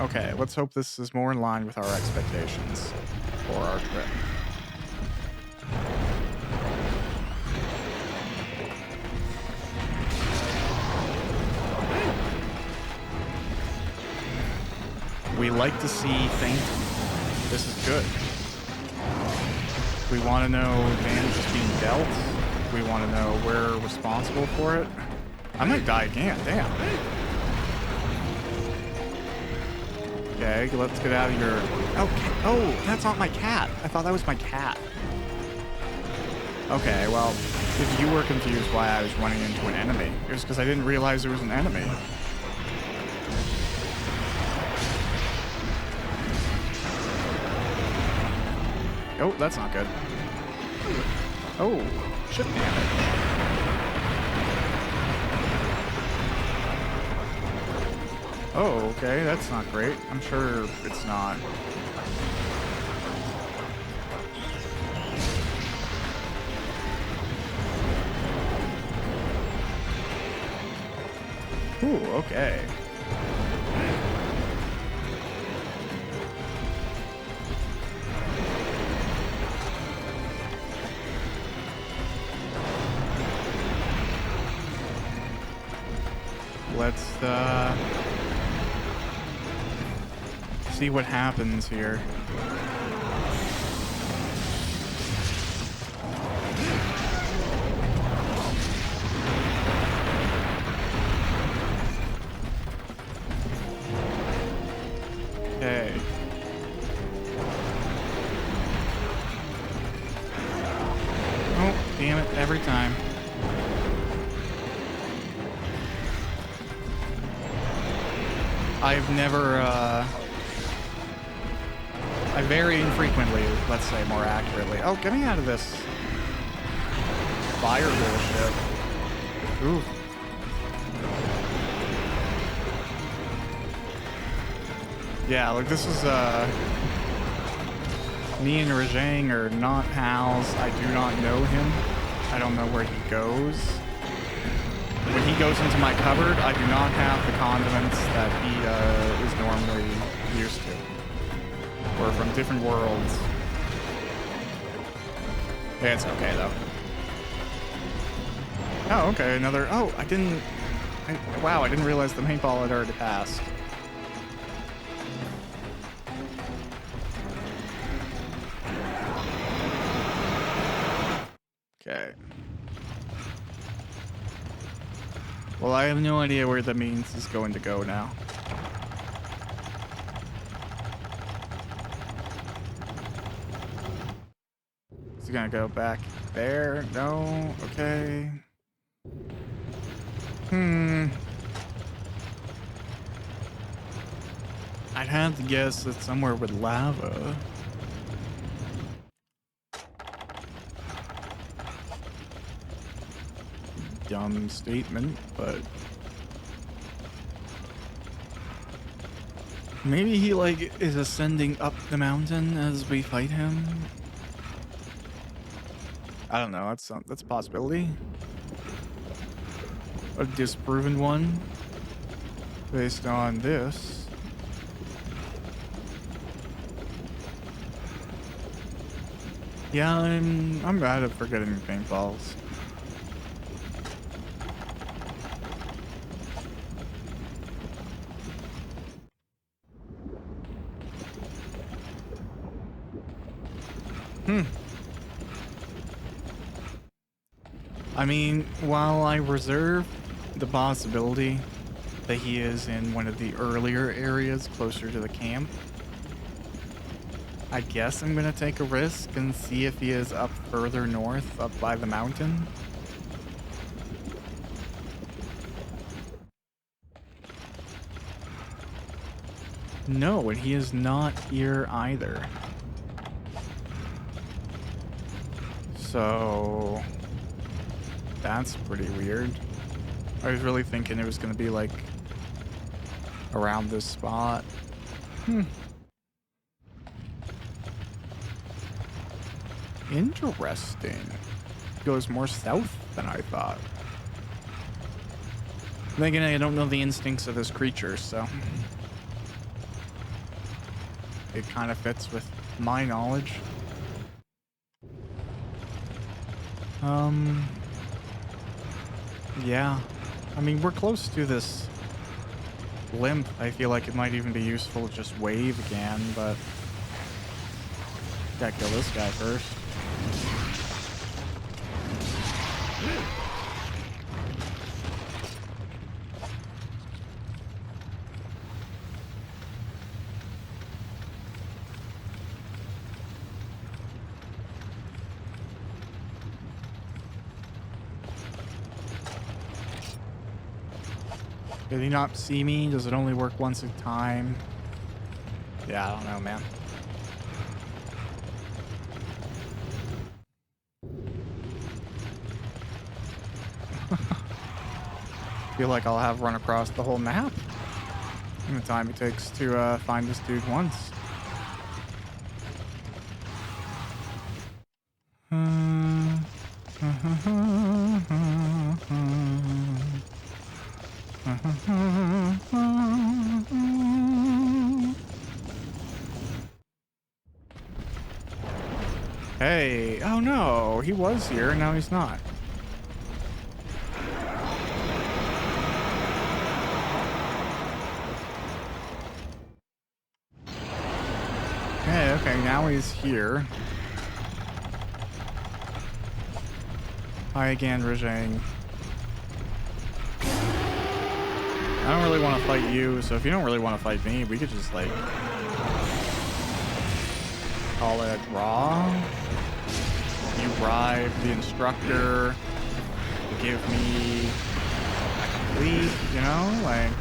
[SPEAKER 1] Okay, let's hope this is more in line with our expectations for our trip. We like to see fainting. This is good. We want to know damage is being dealt. We want to know we're responsible for it. I might die again, damn. Okay, let's get out of here. Oh, that's not my cat. I thought that was my cat. Okay, well, if you were confused why I was running into an enemy, it was because I didn't realize there was an enemy. Oh, that's not good. Oh, shit damage. Oh, okay, that's not great. I'm sure it's not. Ooh, okay. Let's see what happens here. Okay. Oh, damn it, every time. I've never, I very infrequently, let's say more accurately. Oh, get me out of this fire bullshit. Ooh. Yeah, like this is, me and Rajang are not pals. I do not know him. I don't know where he goes. When he goes into my cupboard, I do not have the condiments that he is normally used to. We're from different worlds. Yeah, it's okay though. Oh, okay, another. Oh, wow, I didn't realize the paintball had already passed. Okay. Well, I have no idea where the means is going to go now. Is he gonna go back there? No? Okay. I'd have to guess it's somewhere with lava. Dumb statement, but maybe he like is ascending up the mountain as we fight him. I don't know. That's a possibility. A disproven one based on this. Yeah, I'm bad at forgetting paintballs. I mean, while I reserve the possibility that he is in one of the earlier areas closer to the camp, I guess I'm gonna take a risk and see if he is up further north, up by the mountain. No, and he is not here either. So that's pretty weird. I was really thinking it was gonna be like around this spot. Interesting. goes more south than I thought. Then again, I don't know the instincts of this creature, so it kind of fits with my knowledge. Yeah. I mean, we're close to this limp. I feel like it might even be useful to just wave again, but gotta kill this guy first. Did he not see me? Does it only work once at a time? Yeah, I don't know, man. Feel like I'll have run across the whole map in the time it takes to find this dude once. Hey, oh no, he was here, now he's not. Okay, now he's here. Hi again, Rajang. I don't really want to fight you, so if you don't really want to fight me, we could just, like, call it a draw. You bribe the instructor to give me a complete, you know, like...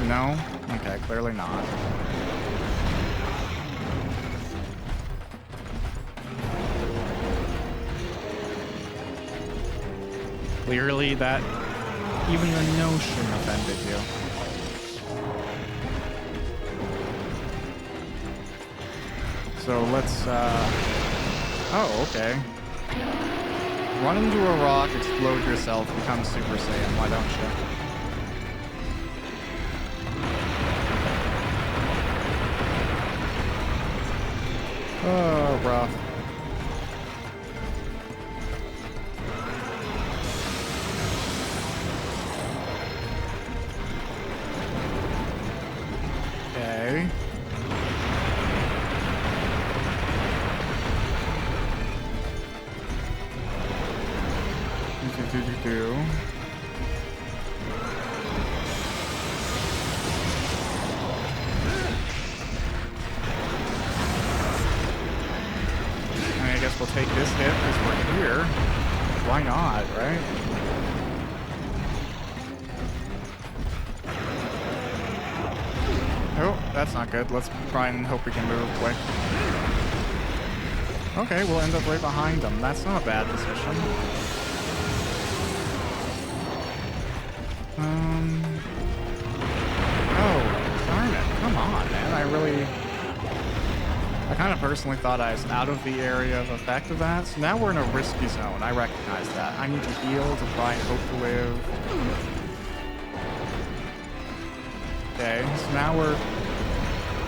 [SPEAKER 1] No? Okay, clearly not. Clearly that even the notion offended you. So let's, oh, okay. Run into a rock, explode yourself, become Super Saiyan, why don't you? Oh, rough. Okay. Do. I guess we'll take this hit because we're here. Why not, right? Oh, that's not good. Let's try and hope we can move quick. Okay, we'll end up right behind them. That's not a bad position. Oh, darn it. Come on, man. I kind of personally thought I was out of the area of effect of that. So now we're in a risky zone. I recognize that. I need to heal to try and hope to live. Okay, so now we're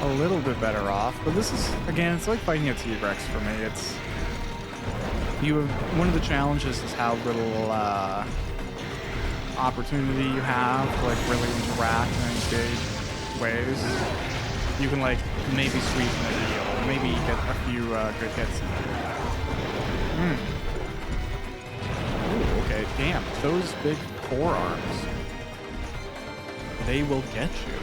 [SPEAKER 1] a little bit better off. But this is, again, it's like fighting a T-Rex for me. It's... one of the challenges is how little, opportunity you have to, like, really interact in any big ways. You can, like, maybe squeeze in a deal, maybe get a few good hits in there. Ooh, okay, damn, those big forearms, they will get you.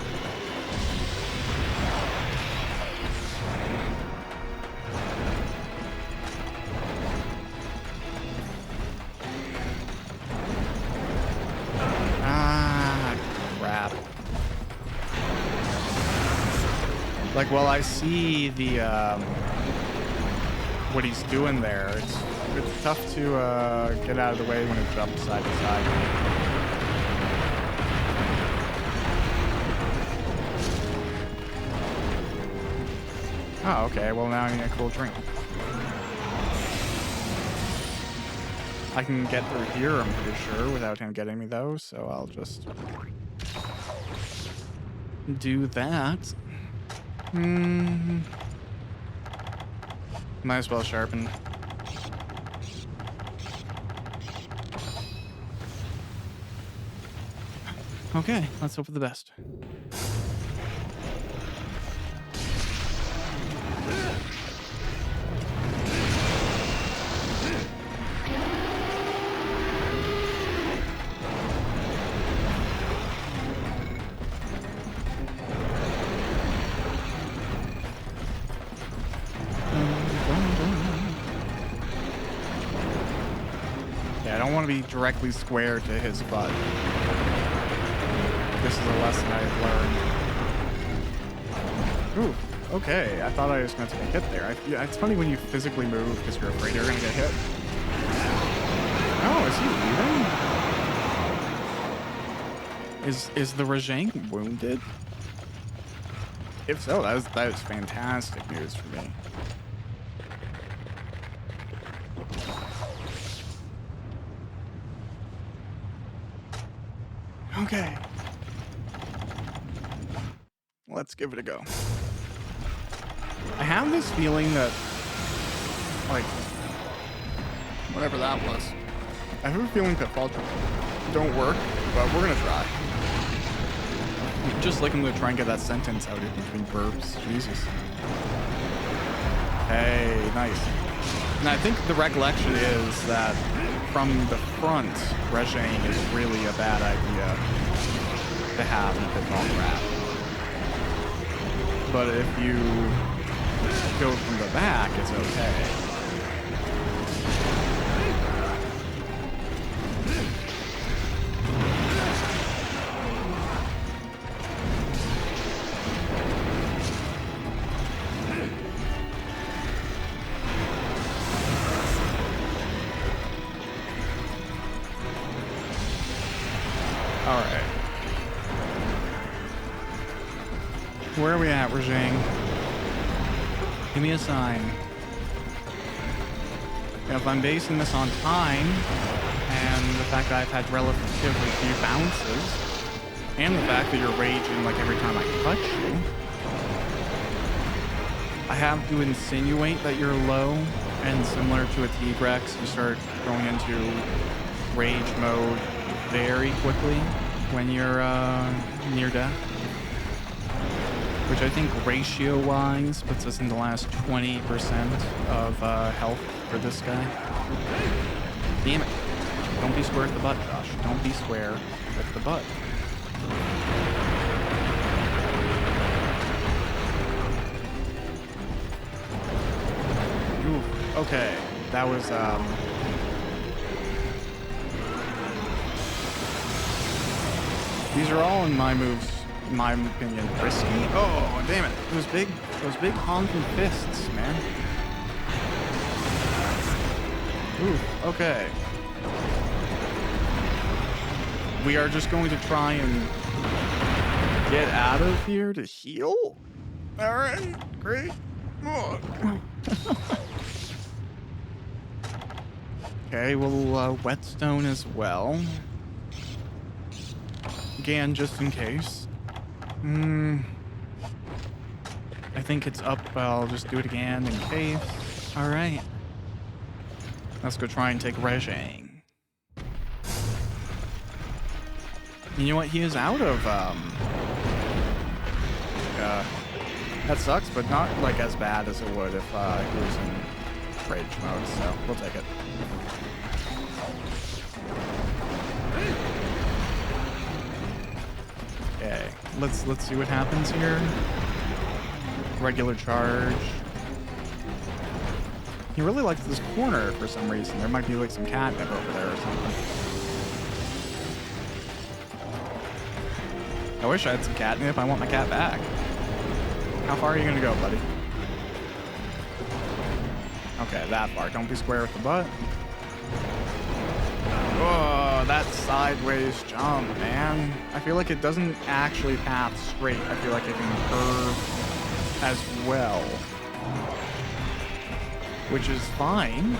[SPEAKER 1] Like, well, I see the, what he's doing there. It's tough to, get out of the way when it jumps side to side. Oh, okay. Well, now I need a cool drink. I can get through here, I'm pretty sure, without him getting me, though, so I'll just do that. Might as well sharpen. Okay, let's hope for the best. Yeah, I don't want to be directly square to his butt. This is a lesson I've learned. Ooh, okay. I thought I was going to take a hit there. Yeah, it's funny when you physically move because you're afraid you're going to get hit. Oh, is he leaving? Is the Rajang wounded? If so, that is fantastic news for me. Okay. Let's give it a go. I have this feeling that, like, whatever that was, I have a feeling that faults don't work, but we're gonna try. Just like I'm gonna try and get that sentence out in between verbs. Jesus. Hey, nice. And I think the recollection is that from the front, Rajang is really a bad idea to have in a pitfall trap. But if you go from the back, it's okay. Alright. Where are we at, Rajang? Give me a sign. If I'm basing this on time, and the fact that I've had relatively few bounces, and the fact that you're raging like every time I touch you, I have to insinuate that you're low, and similar to a T-Rex, you start going into rage mode very quickly when you're near death. Which I think ratio-wise puts us in the last 20% of health for this guy. Damn it. Don't be square with the butt, Josh. Don't be square with the butt. Ooh, okay. That was, these are all in my moves. In my opinion, risky. Oh, damn it. Those big honking fists, man. Ooh, okay. We are just going to try and get out of here to heal? Alright, great. Okay, we'll whetstone as well. Again, just in case. I think it's up. I'll just do it again in case. All right. Let's go try and take Rajang. You know what? He is out of, that sucks, but not, like, as bad as it would if, he was in rage mode, so we'll take it. Okay, let's see what happens here. Regular charge. He really likes this corner for some reason. There might be like some catnip over there or something. I wish I had some catnip. I want my cat back. How far are you gonna go, buddy? Okay, that far. Don't be square with the butt. Oh, that sideways jump, man. I feel like it doesn't actually path straight. I feel like it can curve as well. Which is fine.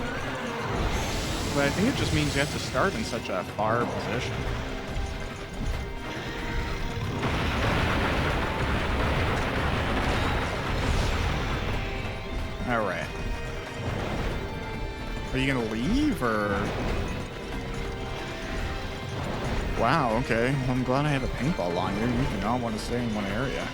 [SPEAKER 1] But I think it just means you have to start in such a far position. All right. Are you gonna leave or? Wow, okay. Well, I'm glad I have a paintball on you. You do not want to stay in one area.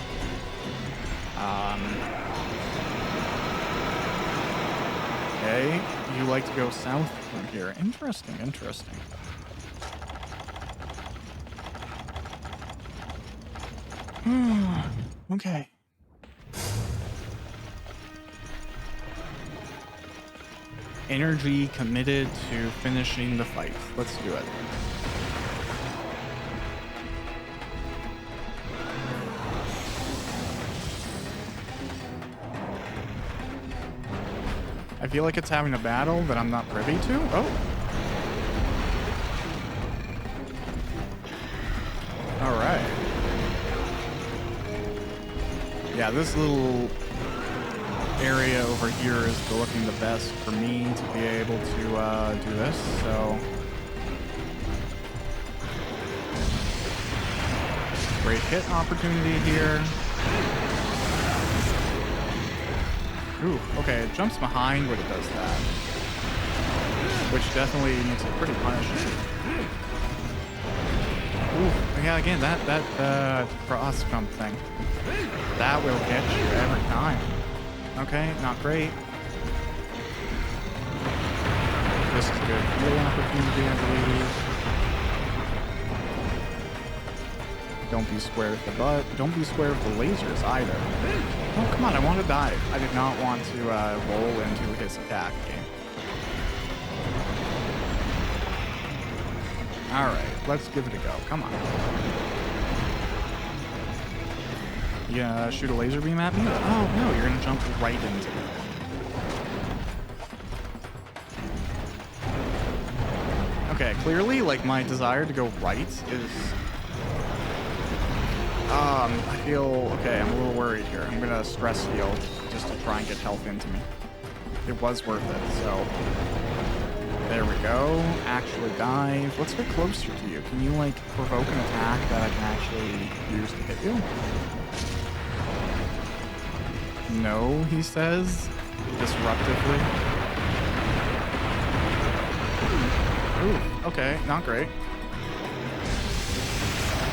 [SPEAKER 1] Okay, you like to go south from here. Interesting, interesting. Okay. Energy committed to finishing the fight. Let's do it. I feel like it's having a battle that I'm not privy to. Oh. All right. Yeah, this little area over here is looking the best for me to be able to do this, so. Great hit opportunity here. Ooh, okay, it jumps behind when it does that. Which definitely makes it pretty punishing. Ooh, yeah, again, that cross jump thing. That will get you every time. Okay, not great. This is good. Heal opportunity, I believe. Don't be square with the butt. Don't be square with the lasers either. Oh, come on, I want to dive. I did not want to roll into his attack game. Alright, let's give it a go. Come on. You gonna shoot a laser beam at me? Oh, no, you're gonna jump right into it. Okay, clearly, like, my desire to go right is... I feel... Okay, I'm a little worried here. I'm gonna stress heal just to try and get health into me. It was worth it, so... There we go. Actually dive. Let's get closer to you. Can you, like, provoke an attack that I can actually use to hit you? No, he says, disruptively. Ooh, okay, not great.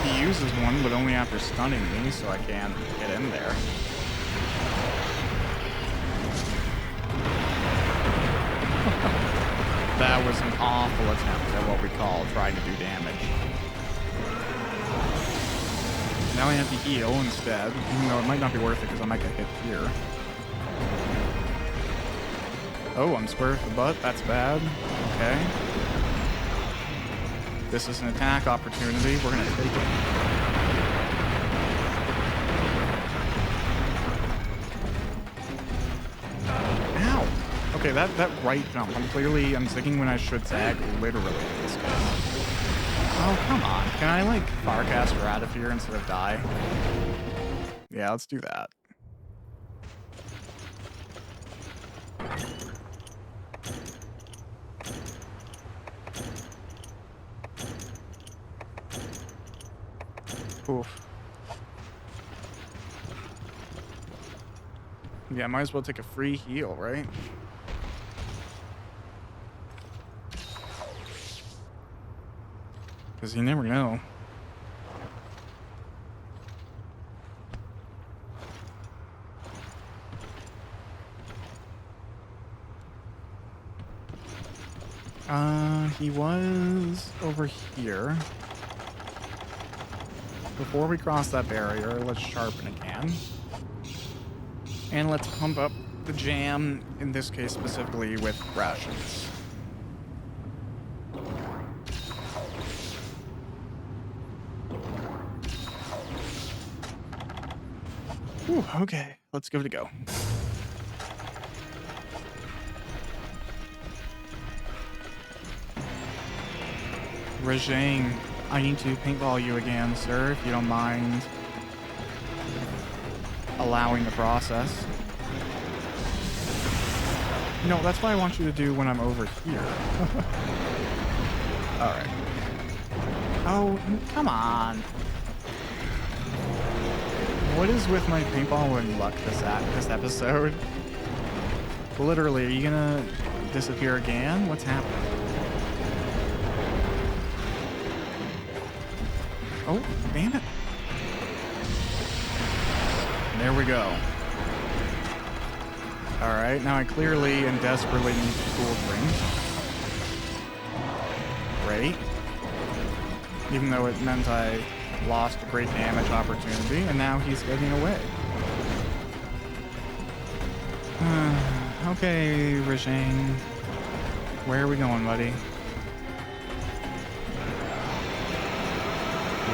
[SPEAKER 1] He uses one, but only after stunning me, so I can't get in there. That was an awful attempt at what we call trying to do damage. Now I have to heal instead, even though it might not be worth it because I might get hit here. Oh, I'm square with the butt. That's bad. Okay. This is an attack opportunity. We're going to take it. Ow! Okay, that right jump. I'm thinking when I should zag, literally in this case. Oh, come on. Can I, like, Farcast her out of here instead of die? Yeah, let's do that. Oof. Yeah, might as well take a free heal, right? Because you never know. He was over here. Before we cross that barrier, let's sharpen again. And let's pump up the jam, in this case specifically with rations. Whew, okay, let's give it a go. Rajang, I need to paintball you again, sir, if you don't mind allowing the process. No, that's what I want you to do when I'm over here. Alright. Oh, come on. What is with my paintballing luck this episode? Literally, are you gonna disappear again? What's happening? Oh, damn it. There we go. Alright, now I clearly and desperately need to cool drinks. Great. Even though it meant I lost a great damage opportunity, and now he's getting away. Okay, Rajang. Where are we going, buddy?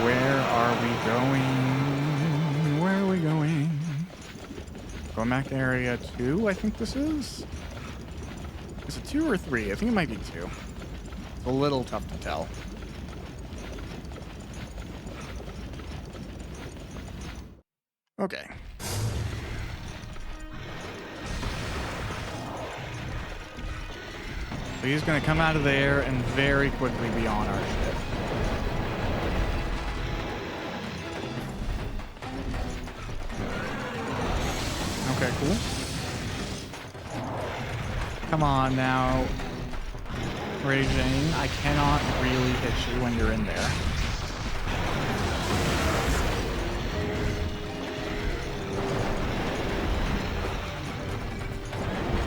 [SPEAKER 1] Where are we going? Where are we going? Going back to area 2, I think this is? Is it 2 or 3? I think it might be 2. It's a little tough to tell. Okay. So he's going to come out of there and very quickly be on our ship. Okay, cool. Come on now, Raging. I cannot really hit you when you're in there.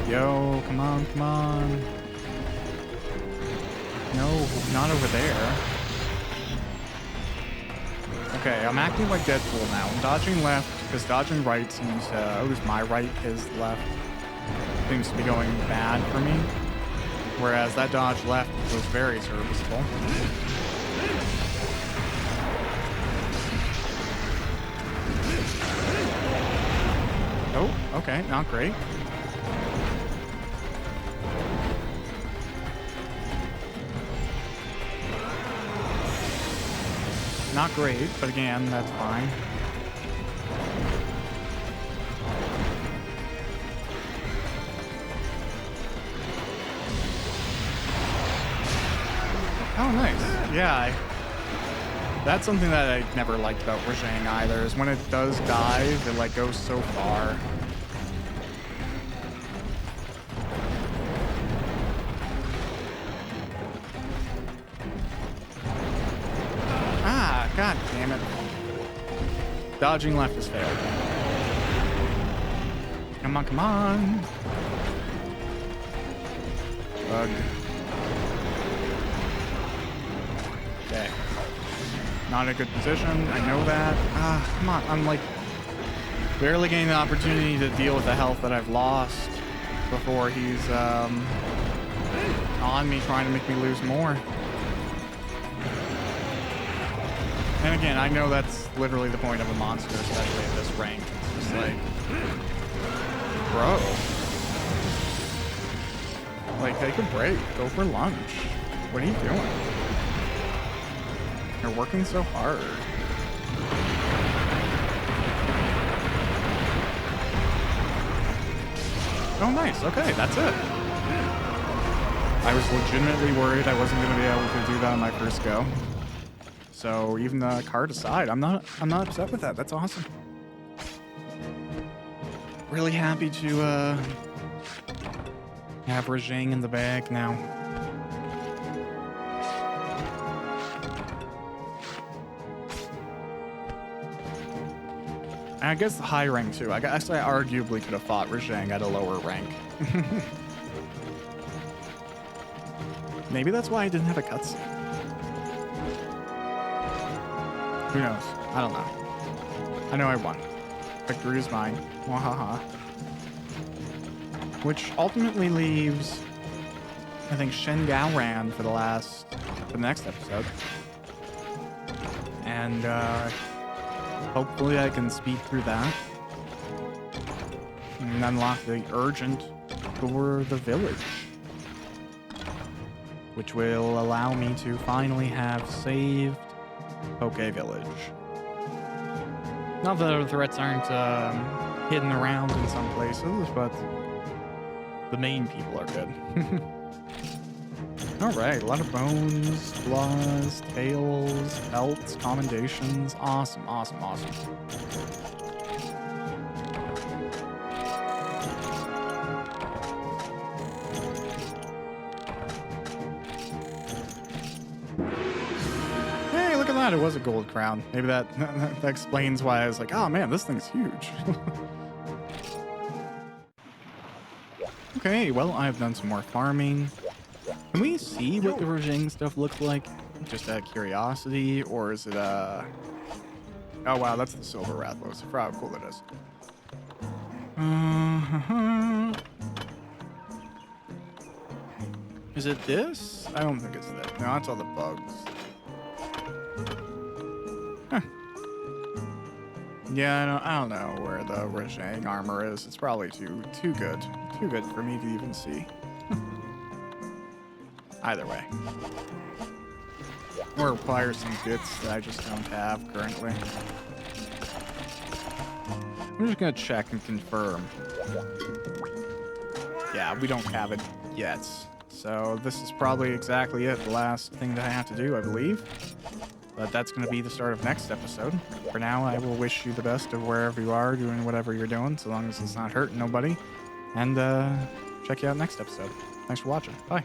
[SPEAKER 1] Yo, come on, come on. No, not over there. Okay, I'm acting like Deadpool now. I'm dodging left because dodging right seems to lose my right. His left seems to be going bad for me. Whereas that dodge left was very serviceable. Oh, okay, not great. Not great, but again, that's fine. Oh, nice. Yeah, that's something that I never liked about Rajang either, is when it does dive, it like goes so far. God damn it. Dodging left has failed. Come on, come on. Bug. Okay. Not a good position. I know that. Come on. I'm like barely getting the opportunity to deal with the health that I've lost before he's on me trying to make me lose more. And again, I know that's literally the point of a monster, especially at this rank. It's just like, bro. Like, take a break. Go for lunch. What are you doing? You're working so hard. Oh, nice. Okay, that's it. I was legitimately worried I wasn't going to be able to do that on my first go. So even the card aside, I'm not upset with that. That's awesome. Really happy to have Rajang in the bag now. And I guess the high rank too. I guess I arguably could have fought Rajang at a lower rank. Maybe that's why I didn't have a cutscene. Who knows? I don't know. I know I won. Victory is mine. Wahaha. Which ultimately leaves, I think, Shen Gaoran for the next episode. And hopefully I can speed through that. And unlock the urgent for the village. Which will allow me to finally have saved Poke Village. Not that the threats aren't hidden around in some places, but The main people are good. All right, a lot of bones, claws, tails, belts, commendations. Awesome, awesome, awesome. Hey, look at that. It was a gold crown. Maybe that explains why I was like, oh man, this thing's huge. Okay, well, I've done some more farming. Can we see what the Rajang stuff looks like? Just out of curiosity, or is it oh wow, that's the silver Rathlos. I forgot how cool that is. Is it this? I don't think it's this. No, that's all the bugs. Huh. Yeah, I don't know where the Rajang armor is. It's probably too good. Too good for me to even see. Either way. Or requires some bits that I just don't have currently. I'm just gonna check and confirm. Yeah, we don't have it yet. So this is probably exactly it. The last thing that I have to do, I believe. But that's going to be the start of next episode. For now, I will wish you the best of wherever you are, doing whatever you're doing, so long as it's not hurting nobody. And check you out next episode. Thanks for watching. Bye.